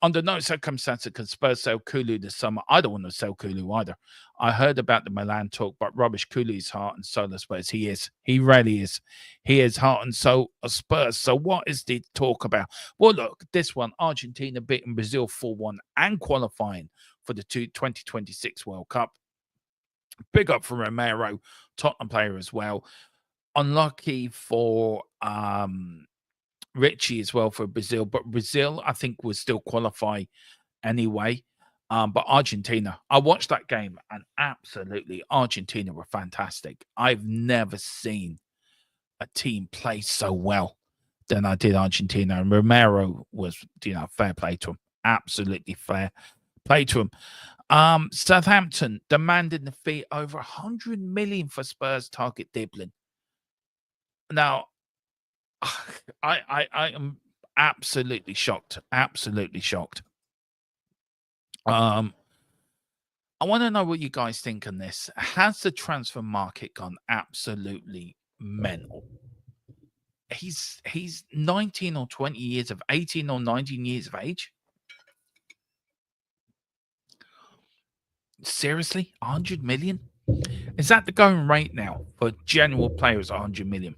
Speaker 2: Under no circumstances can Spurs sell Kulu this summer. I don't want to sell Kulu either. I heard about the Milan talk, but rubbish. Kulu's heart and soul of Spurs. He is. He really is. He is heart and soul of Spurs. So what is the talk about? Well, look, this one, Argentina beating Brazil 4-1 and qualifying for the 2026 World Cup. Big up for Romero, Tottenham player as well. Unlucky for Richie as well for Brazil, but Brazil I think will still qualify anyway. But Argentina, I watched that game and absolutely Argentina were fantastic. I've never seen a team play so well than I did Argentina, and Romero was, fair play to him, absolutely fair play to him. Southampton demanding the fee over 100 million for Spurs target Diblin. Now, I am absolutely shocked. Absolutely shocked. I want to know what you guys think on this. Has the transfer market gone absolutely mental? He's 19 or 20 years of 18 or 19 years of age. Seriously, 100 million? Is that the going rate now for general players? 100 million.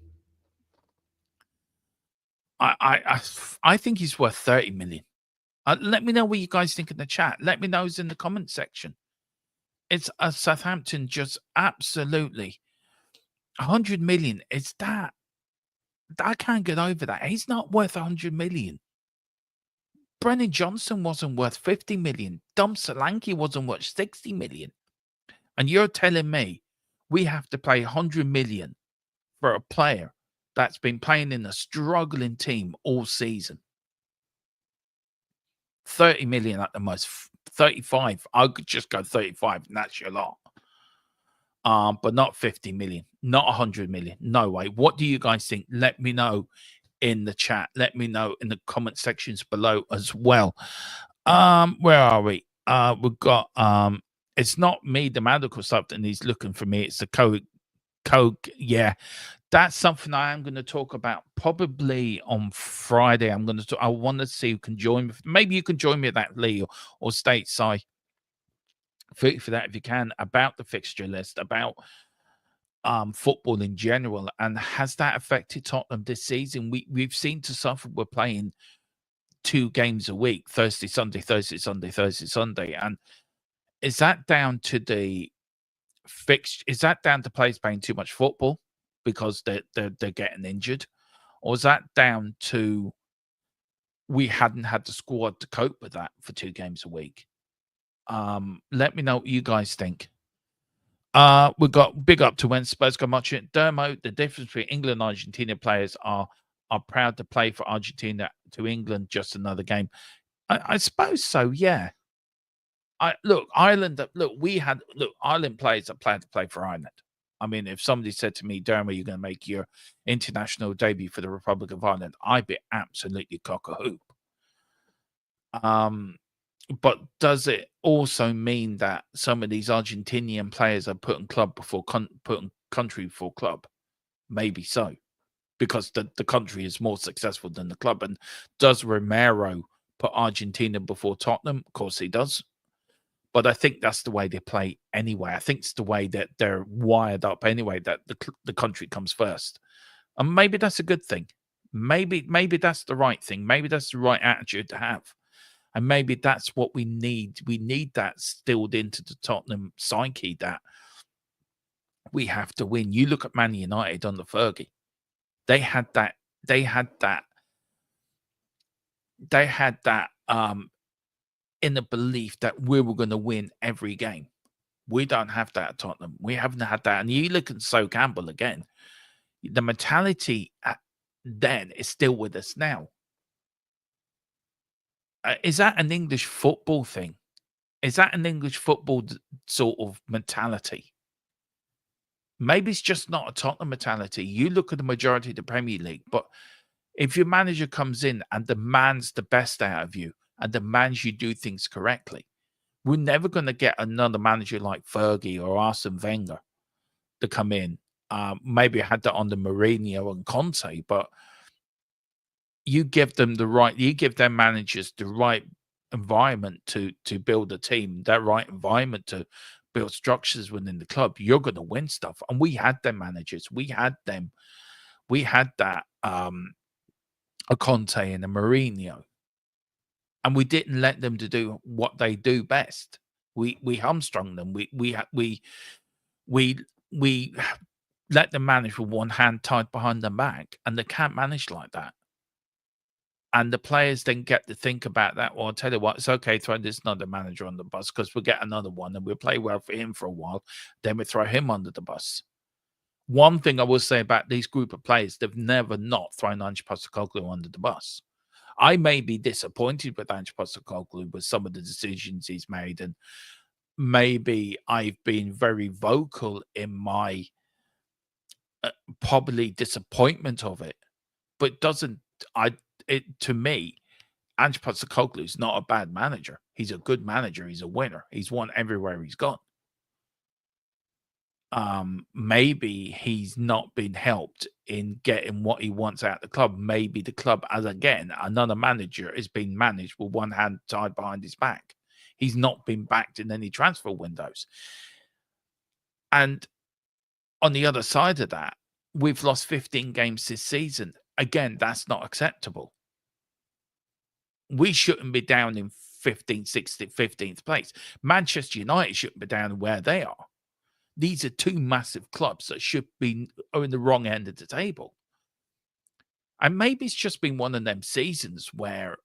Speaker 2: I think he's worth 30 million. Let me know what you guys think in the chat. Let me know in the comment section. It's a Southampton just absolutely 100 million. It's that. I can't get over that. He's not worth 100 million. Brennan Johnson wasn't worth 50 million. Dom Solanke wasn't worth 60 million. And you're telling me we have to pay 100 million for a player that's been playing in a struggling team all season? 30 million at the most, 35. I could just go 35 and that's your lot. But not 50 million, not 100 million. No way. What do you guys think? Let me know in the chat. Let me know in the comment sections below as well. Where are we? We've got it's not me, the medical stuff, and he's looking for me. It's the code. Yeah, that's something I am going to talk about probably on Friday. I want to see who can join me. Maybe you can join me at that, Lee, or stateside for that if you can, about the fixture list, about football in general, and has that affected Tottenham this season? We've seen to suffer. We're playing 2 games a week, Thursday, Sunday, Thursday, Sunday, Thursday, Sunday, and is that down to the fixture? Is that down to players playing too much football because they're getting injured, or is that down to we hadn't had the squad to cope with that for 2 games a week? Let me know what you guys think. We've got big up to when Spurs go much it. Dermo, the difference between England and Argentina players are proud to play for Argentina, to England, just another game. I suppose so, yeah. Ireland players that plan to play for Ireland. I mean, if somebody said to me, Dermo, you're going to make your international debut for the Republic of Ireland, I'd be absolutely cock a hoop. But does it also mean that some of these Argentinian players are putting club before putting country before club? Maybe so, because the country is more successful than the club. And does Romero put Argentina before Tottenham? Of course he does. But I think that's the way they play anyway. I think it's the way that they're wired up anyway, that the country comes first. And maybe that's a good thing. Maybe that's the right thing. Maybe that's the right attitude to have. And maybe that's what we need. We need that stilled into the Tottenham psyche that we have to win. You look at Man United under Fergie. They had that in the belief that we were going to win every game. We don't have that at Tottenham. We haven't had that. And you look at So Campbell again. The mentality then is still with us now. Is that an English football thing? Is that an English football sort of mentality? Maybe it's just not a Tottenham mentality. You look at the majority of the Premier League, but if your manager comes in and demands the best out of you and demands you do things correctly, we're never going to get another manager like Fergie or Arsene Wenger to come in. Maybe I had that on the Mourinho and Conte, but you give them you give their managers the right environment to build a team, that right environment to build structures within the club, you're going to win stuff. And we had them managers. We had that a Conte and a Mourinho. And we didn't let them to do what they do best. We hamstrung them. We let them manage with one hand tied behind their back, and they can't manage like that. And the players then get to think about that. Well, I'll tell you what, it's okay, throw this another manager on the bus because we'll get another one and we'll play well for him for a while. Then we throw him under the bus. One thing I will say about these group of players, they've never not thrown Ange Postecoglou under the bus. I may be disappointed with Ange Postecoglou with some of the decisions he's made and maybe I've been very vocal in my probably disappointment of it, but doesn't I it to me, Ange Postecoglou is not a bad manager. He's a good manager. He's a winner. He's won everywhere he's gone. Maybe he's not been helped in getting what he wants out of the club. Maybe the club, as again, another manager is being managed with one hand tied behind his back. He's not been backed in any transfer windows. And on the other side of that, we've lost 15 games this season. Again, that's not acceptable. We shouldn't be down in 15th, 16th, 15th place. Manchester United shouldn't be down where they are. These are two massive clubs that are in the wrong end of the table. And maybe it's just been one of them seasons where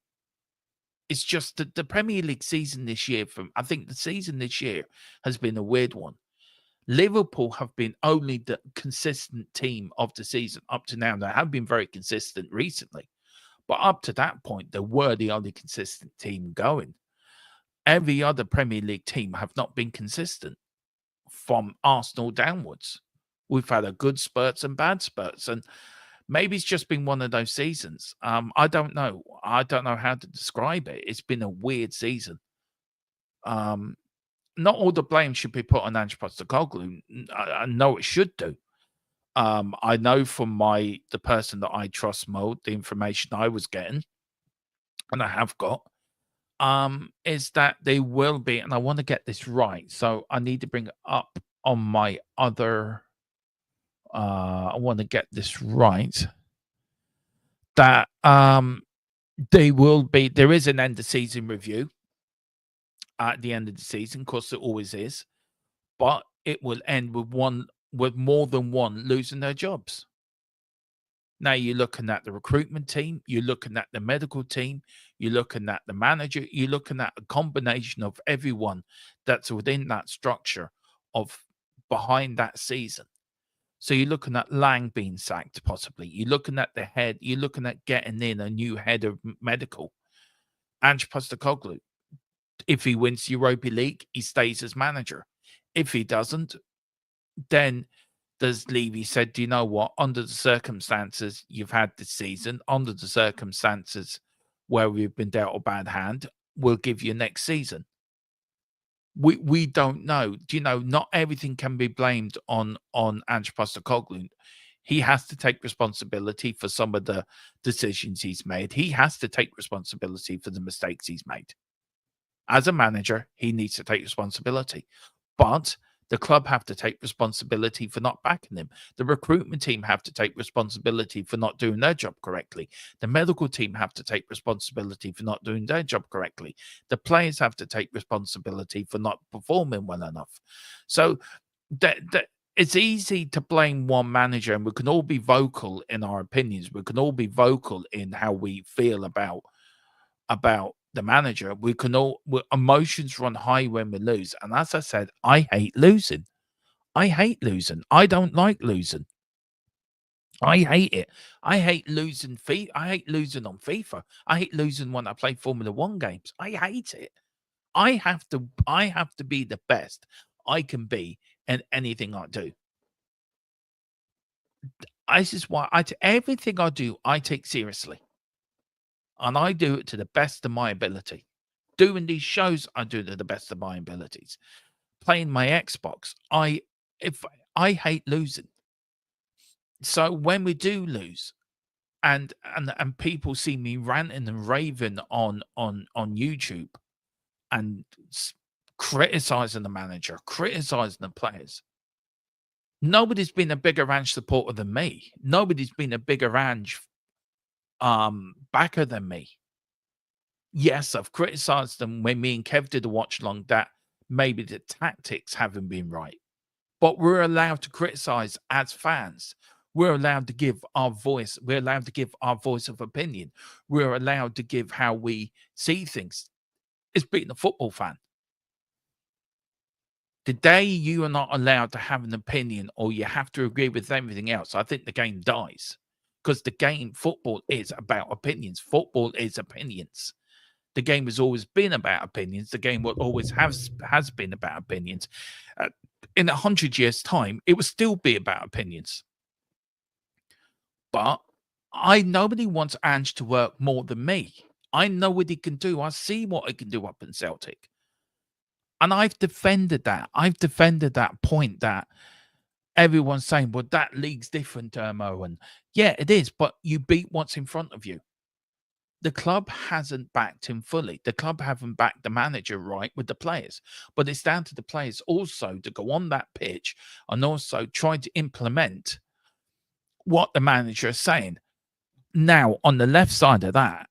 Speaker 2: it's just the Premier League season this year, I think the season this year has been a weird one. Liverpool have been only the consistent team of the season up to now. They have been very consistent recently. But up to that point, they were the only consistent team going. Every other Premier League team have not been consistent from Arsenal downwards. We've had a good spurts and bad spurts, and maybe it's just been one of those seasons. I don't know. I don't know how to describe it. It's been a weird season. Not all the blame should be put on Ange Postecoglou. I know it should do. I know from the person that I trust mode, the information I was getting, and I have got, is that they will be, and I want to get this right, so I need to bring it up on my other. I want to get this right. That they will be. There is an end of season review at the end of the season. Of course, it always is, but it will end with more than one losing their jobs. Now you're looking at the recruitment team, you're looking at the medical team, you're looking at the manager, you're looking at a combination of everyone that's within that structure of behind that season. So you're looking at Lang being sacked, possibly. You're looking at the head, you're looking at getting in a new head of medical. Ange Postecoglou, if he wins Europa League, he stays as manager. If he doesn't, then does Levy said, do you know what? Under the circumstances you've had this season, under the circumstances where we've been dealt a bad hand, we'll give you next season. We don't know. Do you know? Not everything can be blamed on Ange Postecoglou. He has to take responsibility for some of the decisions he's made. He has to take responsibility for the mistakes he's made. As a manager, he needs to take responsibility. But the club have to take responsibility for not backing him. The recruitment team have to take responsibility for not doing their job correctly. The medical team have to take responsibility for not doing their job correctly. The players have to take responsibility for not performing well enough. So it's easy to blame one manager, and we can all be vocal in our opinions. We can all be vocal in how we feel about the manager. Emotions run high when we lose. And as I said, I hate losing. I hate losing. I don't like losing. I hate it. I hate losing. I hate losing on FIFA. I hate losing when I play Formula One games. I hate it. I have to be the best I can be in anything I do. This is why everything I do, I take seriously. And I do it to the best of my ability. Doing these shows, I do it to the best of my abilities. Playing my Xbox, I hate losing. So when we do lose, and people see me ranting and raving on YouTube and criticizing the manager, criticizing the players, nobody's been a bigger Ange supporter than me. Nobody's been a bigger Ange backer than me. Yes, I've criticized them when me and Kev did a watch along that maybe the tactics haven't been right. But we're allowed to criticize as fans. We're allowed to give our voice. We're allowed to give our voice of opinion. We're allowed to give how we see things. It's being a football fan. The day you are not allowed to have an opinion or you have to agree with everything else, I think the game dies. Because football is about opinions. Football is opinions. The game has always been about opinions. The game will always has been about opinions. In 100 years' time, it will still be about opinions. But nobody wants Ange to work more than me. I know what he can do. I see what he can do up in Celtic. And I've defended that. I've defended that point that everyone's saying, well, that league's different, Owen. Yeah, it is, but you beat what's in front of you. The club hasn't backed him fully. The club haven't backed the manager right with the players. But it's down to the players also to go on that pitch and also try to implement what the manager is saying. Now, on the left side of that,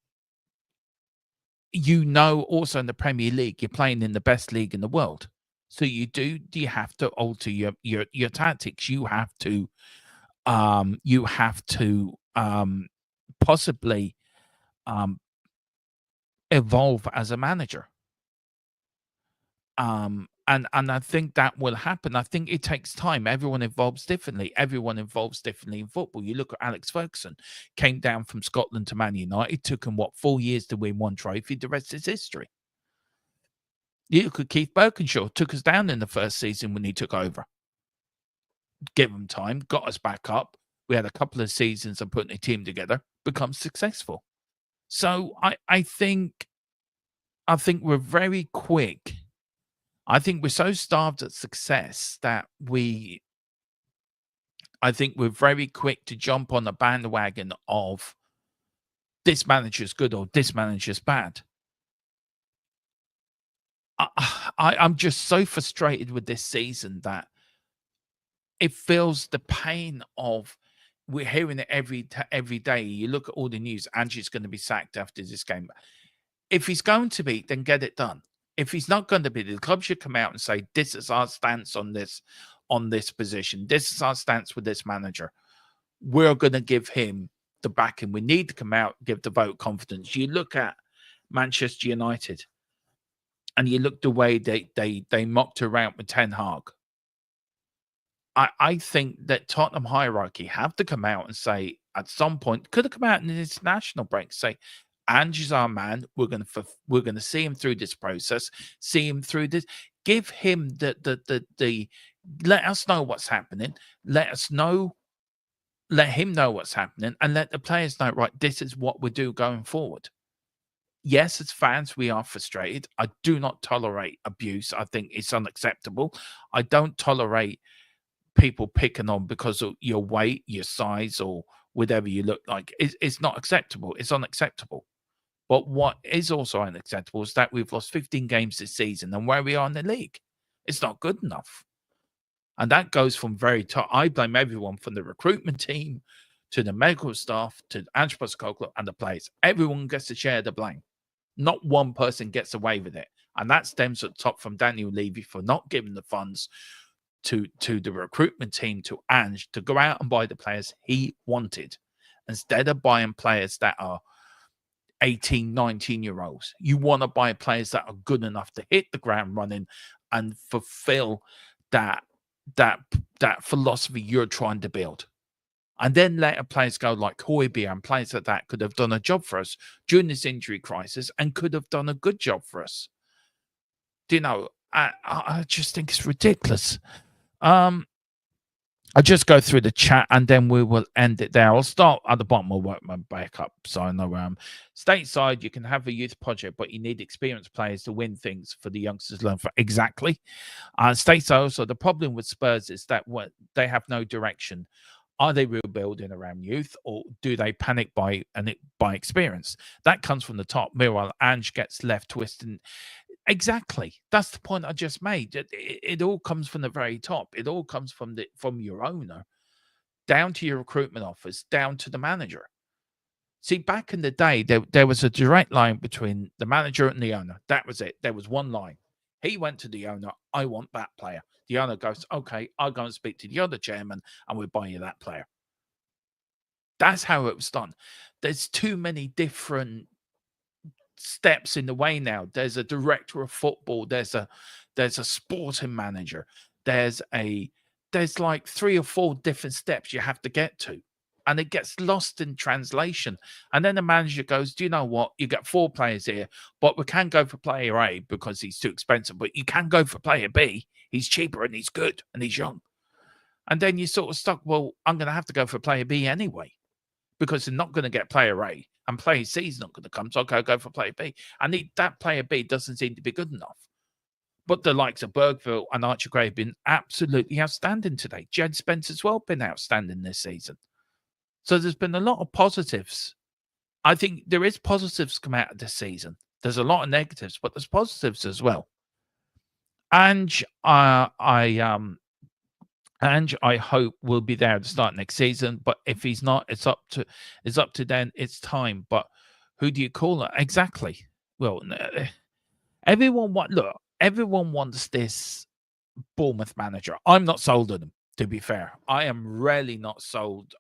Speaker 2: also in the Premier League, you're playing in the best league in the world. So you have to alter your tactics. You have to possibly evolve as a manager. And I think that will happen. I think it takes time. Everyone evolves differently. Everyone evolves differently in football. You look at Alex Ferguson, came down from Scotland to Man United. It took him 4 years to win one trophy. The rest is history. You look at Keith Birkinshaw, took us down in the first season when he took over. Give him time, got us back up. We had a couple of seasons of putting a team together, become successful. So I think we're very quick. I think we're so starved at success that I think we're very quick to jump on the bandwagon of this manager's good or this manager's bad. I'm just so frustrated with this season that it feels the pain of we're hearing it every day. You look at all the news, Angie's going to be sacked after this game. If he's going to be, then get it done. If he's not going to be, the club should come out and say, this is our stance on this position. This is our stance with this manager. We're going to give him the backing. We need to come out, give the vote confidence. You look at Manchester United and you look the way they mocked around with Ten Hag. I think that Tottenham hierarchy have to come out and say, at some point, could have come out in an international break, say, Ange is our man. We're going to see him through this process, see him through this. Give him the let us know what's happening. Let him know what's happening, and let the players know, right, this is what we do going forward. Yes, as fans, we are frustrated. I do not tolerate abuse. I think it's unacceptable. I don't tolerate people picking on because of your weight, your size, or whatever you look like. It's not acceptable. It's unacceptable. But what is also unacceptable is that we've lost 15 games this season, and where we are in the league, it's not good enough. And that goes from very top. I blame everyone from the recruitment team to the medical staff to Ange Postecoglou and the players. Everyone gets to share the blame. Not one person gets away with it. And that stems at the top from Daniel Levy for not giving the funds to the recruitment team, to Ange, to go out and buy the players he wanted, instead of buying players that are 18, 19-year-olds. You want to buy players that are good enough to hit the ground running and fulfill that philosophy you're trying to build. And then let players go like Højbjerg and players like that could have done a job for us during this injury crisis and could have done a good job for us. Do you know, I just think it's ridiculous. I'll just go through the chat and then we will end it there. I'll start at the bottom. I'll work my back up so I know. Stateside, you can have a youth project, but you need experienced players to win things for the youngsters to learn from. Exactly. Stateside also, the problem with Spurs is that they have no direction. Are they rebuilding around youth, or do they panic by experience? That comes from the top. Meanwhile, Ange gets left twisting. Exactly. That's the point I just made. It all comes from the very top. It all comes from your owner, down to your recruitment office, down to the manager. See, back in the day, there was a direct line between the manager and the owner. That was it. There was one line. He went to the owner, I want that player. The owner goes, okay, I'll go and speak to the other chairman and we'll buy you that player. That's how it was done. There's too many different steps in the way now. There's a director of football. There's a sporting manager. There's like 3 or 4 different steps you have to get to. and it gets lost in translation. And then the manager goes, "Do you know what? You got 4 players here, but we can't go for player A because he's too expensive. But you can go for player B. He's cheaper and he's good and he's young." And then you're sort of stuck. Well, I'm going to have to go for player B anyway because they're not going to get player A, and player C is not going to come. So I'll go for player B. And that player B doesn't seem to be good enough. But the likes of Bergville and Archie Gray have been absolutely outstanding today. Jed Spence as well been outstanding this season. So there's been a lot of positives. I think there is positives come out of this season. There's a lot of negatives, but there's positives as well. And I hope will be there to start next season. But if he's not, it's up to then. It's time. But who do you call it exactly? Well, everyone wants this Bournemouth manager. I'm not sold on him. To be fair, I am really not sold.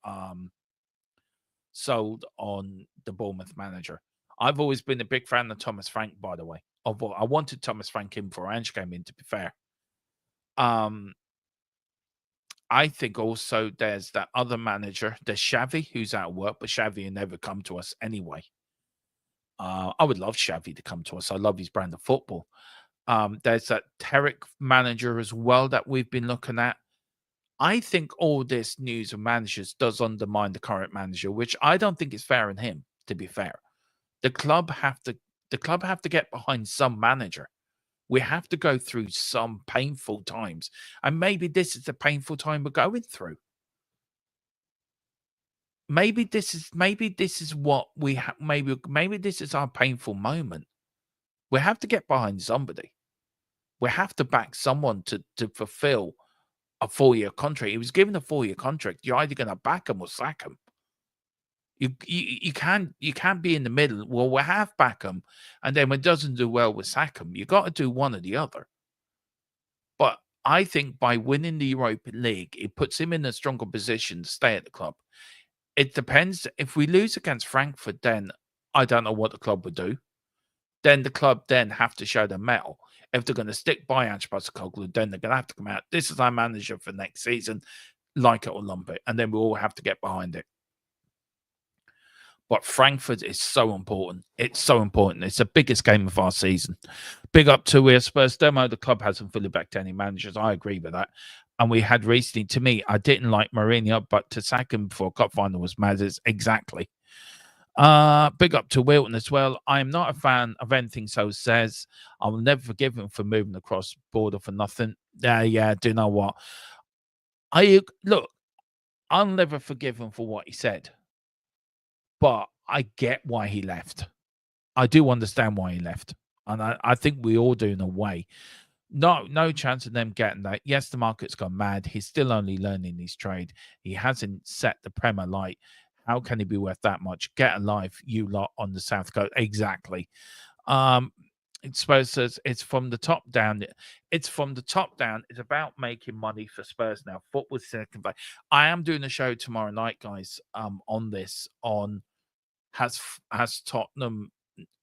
Speaker 2: Sold on the Bournemouth manager. I've always been a big fan of Thomas Frank, by the way. Although I wanted Thomas Frank in before Ange came in, to be fair. I think also there's that other manager, there's Xavi, who's out of work, but Xavi will never come to us anyway. I would love Xavi to come to us. I love his brand of football. There's that Tarek manager as well that we've been looking at. I think all this news of managers does undermine the current manager, which I don't think is fair in him, to be fair. The club have to get behind some manager. We have to go through some painful times. And maybe this is the painful time we're going through. Maybe this is what we have. Maybe this is our painful moment. We have to get behind somebody. We have to back someone to fulfill a 4-year contract. He was given a 4-year contract. You're either going to back him or sack him. You can't be in the middle. Well, we have back him, and then when it doesn't do well, we sack him. You got to do one or the other. But I think by winning the Europa League, it puts him in a stronger position to stay at the club. It depends. If we lose against Frankfurt, then I don't know what the club would do. Then the club then have to show their mettle. If they're going to stick by Ange Postecoglou, then they're going to have to come out. This is our manager for next season, like it or lump it, and then we all have to get behind it. But Frankfurt is so important. It's so important. It's the biggest game of our season. Big up to where Spurs demo. The club hasn't fully backed any managers. I agree with that. And we had recently, to me, I didn't like Mourinho, but to sack him before cup final was mad. Exactly. Big up to Wilton as well. I am not a fan of anything So says. I will never forgive him for moving across border for nothing. Yeah, do you know what? I'll never forgive him for what he said. But I get why he left. I do understand why he left. And I think we all do in a way. No chance of them getting that. Yes, the market's gone mad. He's still only learning his trade. He hasn't set the Premier light. How can he be worth that much? Get a life, you lot on the South Coast. Exactly. Spurs says it's from the top down. It's from the top down. It's about making money for Spurs now. Football's second. I am doing a show tomorrow night, guys. On this, on has Tottenham.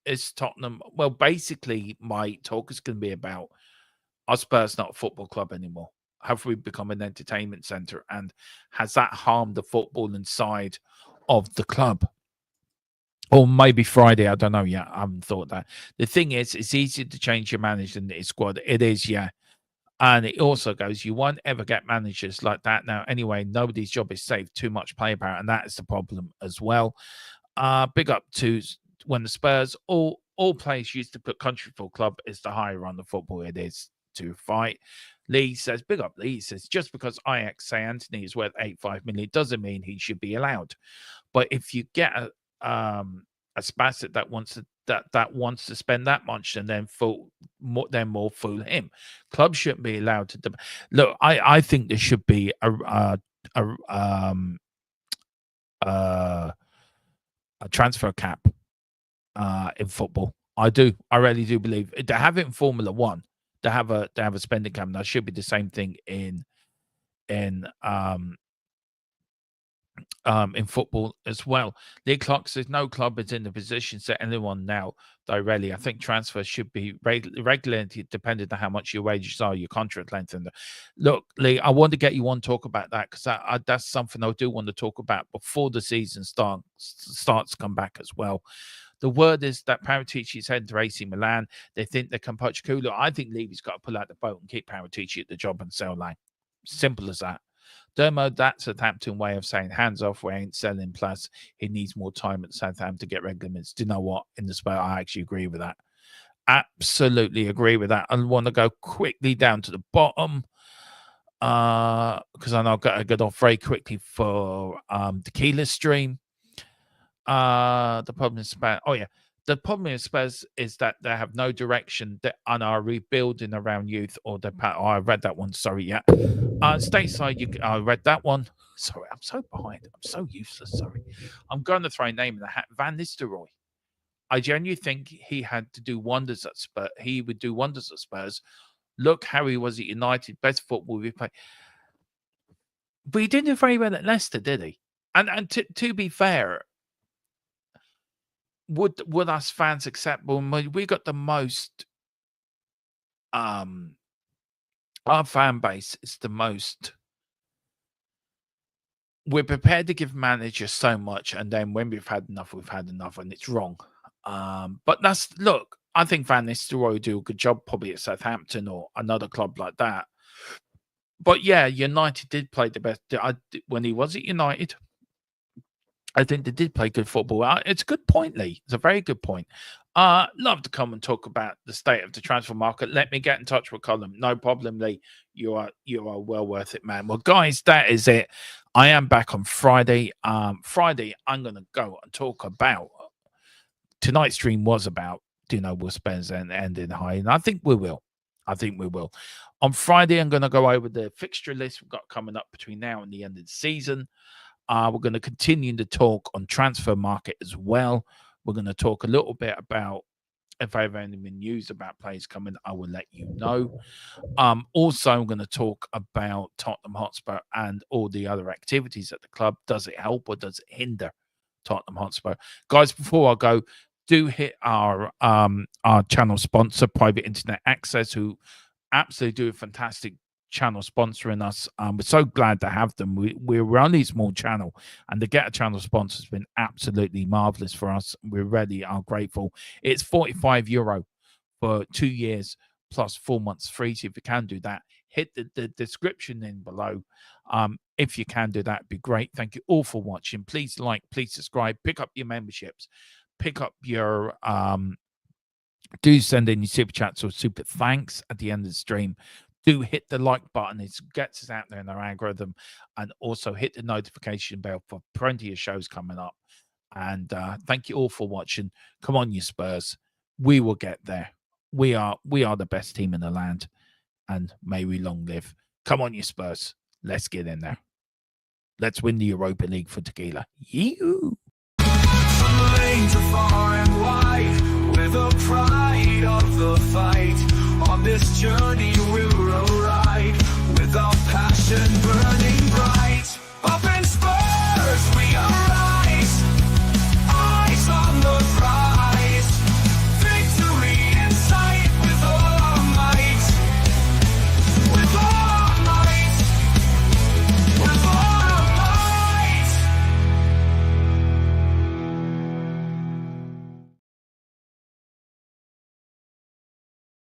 Speaker 2: Is Tottenham? Well, basically, my talk is going to be about are Spurs not a football club anymore? Have we become an entertainment center? And has that harmed the footballing side of the club? Or maybe Friday, I don't know yet. I haven't thought that. The thing is, it's easier to change your manager than his squad. It is, yeah. And it also goes, you won't ever get managers like that now. Anyway, nobody's job is safe. Too much player power, and that is the problem as well. Big up to when the Spurs, all players used to put country football club is the higher on the football it is to fight. Lee says, big up Lee says, just because Ajax say Anthony is worth 85 million doesn't mean he should be allowed. But if you get a Spasset that wants to spend that much and then more fool him, clubs shouldn't be allowed to look. I think there should be a transfer cap in football. I really do believe to have it in Formula One. To have a spending cap. That should be the same thing in in football as well. League clock says no club is in the position to set anyone now directly. I think transfers should be regulated depending on how much your wages are, your contract length. And look, Lee, I want to get you on talk about that because that's something I do want to talk about before the season starts to come back as well. The word is that Paratici is heading to AC Milan. They think they can poach Kulu. I think Levy's got to pull out the boat and keep Paratici at the job and sell line. Simple as that. Dermo, that's a Southampton way of saying hands off, we ain't selling. Plus, he needs more time at Southampton to get regular minutes. Do you know what? In the Spurs, I actually agree with that. Absolutely agree with that. I want to go quickly down to the bottom because I know I've got to get off very quickly for the Keyless stream. The problem is Spurs. Oh, yeah. The problem with Spurs is that they have no direction and are rebuilding around youth or the. Oh, I read that one. Sorry, yeah. Stateside, I read that one. Sorry, I'm so behind. I'm so useless. Sorry. I'm going to throw a name in the hat. Van Nistelrooy. I genuinely think he had to do wonders at Spurs. He would do wonders at Spurs. Look how he was at United. Best football we played. But he didn't do very well at Leicester, did he? And to be fair, would us fans accept? Well, we got the most. Our fan base is the most. We're prepared to give managers so much, and then when we've had enough, and it's wrong. But look. I think Van Nistelrooy will do a good job, probably at Southampton or another club like that. But yeah, United did play the best. When he was at United, I think they did play good football. It's a good point, Lee. It's a very good point. Love to come and talk about the state of the transfer market. Let me get in touch with Colin. No problem, Lee. You are well worth it, man. Well, guys, that is it. I am back on Friday. Friday, I'm going to go and talk about. Tonight's stream was about, will Spurs end in high, and I think we will. On Friday, I'm going to go over the fixture list we've got coming up between now and the end of the season. We're going to continue to talk on transfer market as well. We're going to talk a little bit about if I have any news about players coming, I will let you know. Also, I'm going to talk about Tottenham Hotspur and all the other activities at the club. Does it help or does it hinder Tottenham Hotspur? Guys, before I go, do hit our channel sponsor, Private Internet Access, who absolutely do a fantastic channel sponsoring us. We're so glad to have them. We're only a small channel, and to get a channel sponsor has been absolutely marvelous for us. We really are grateful. It's €45 for 2 years plus 4 months free. So if you can do that, hit the description in below. If you can do that, it'd be great. Thank you all for watching. Please like, please subscribe, pick up your memberships, pick up your do send in your super chats or super thanks at the end of the stream. Do hit the like button. It gets us out there in our algorithm. And also hit the notification bell for plenty of shows coming up. And thank you all for watching. Come on, you Spurs. We will get there. We are the best team in the land. And may we long live. Come on, you Spurs. Let's get in there. Let's win the Europa League for Tequila. You.
Speaker 1: Lanes are far and wide, with the pride of the fight. On this journey we'll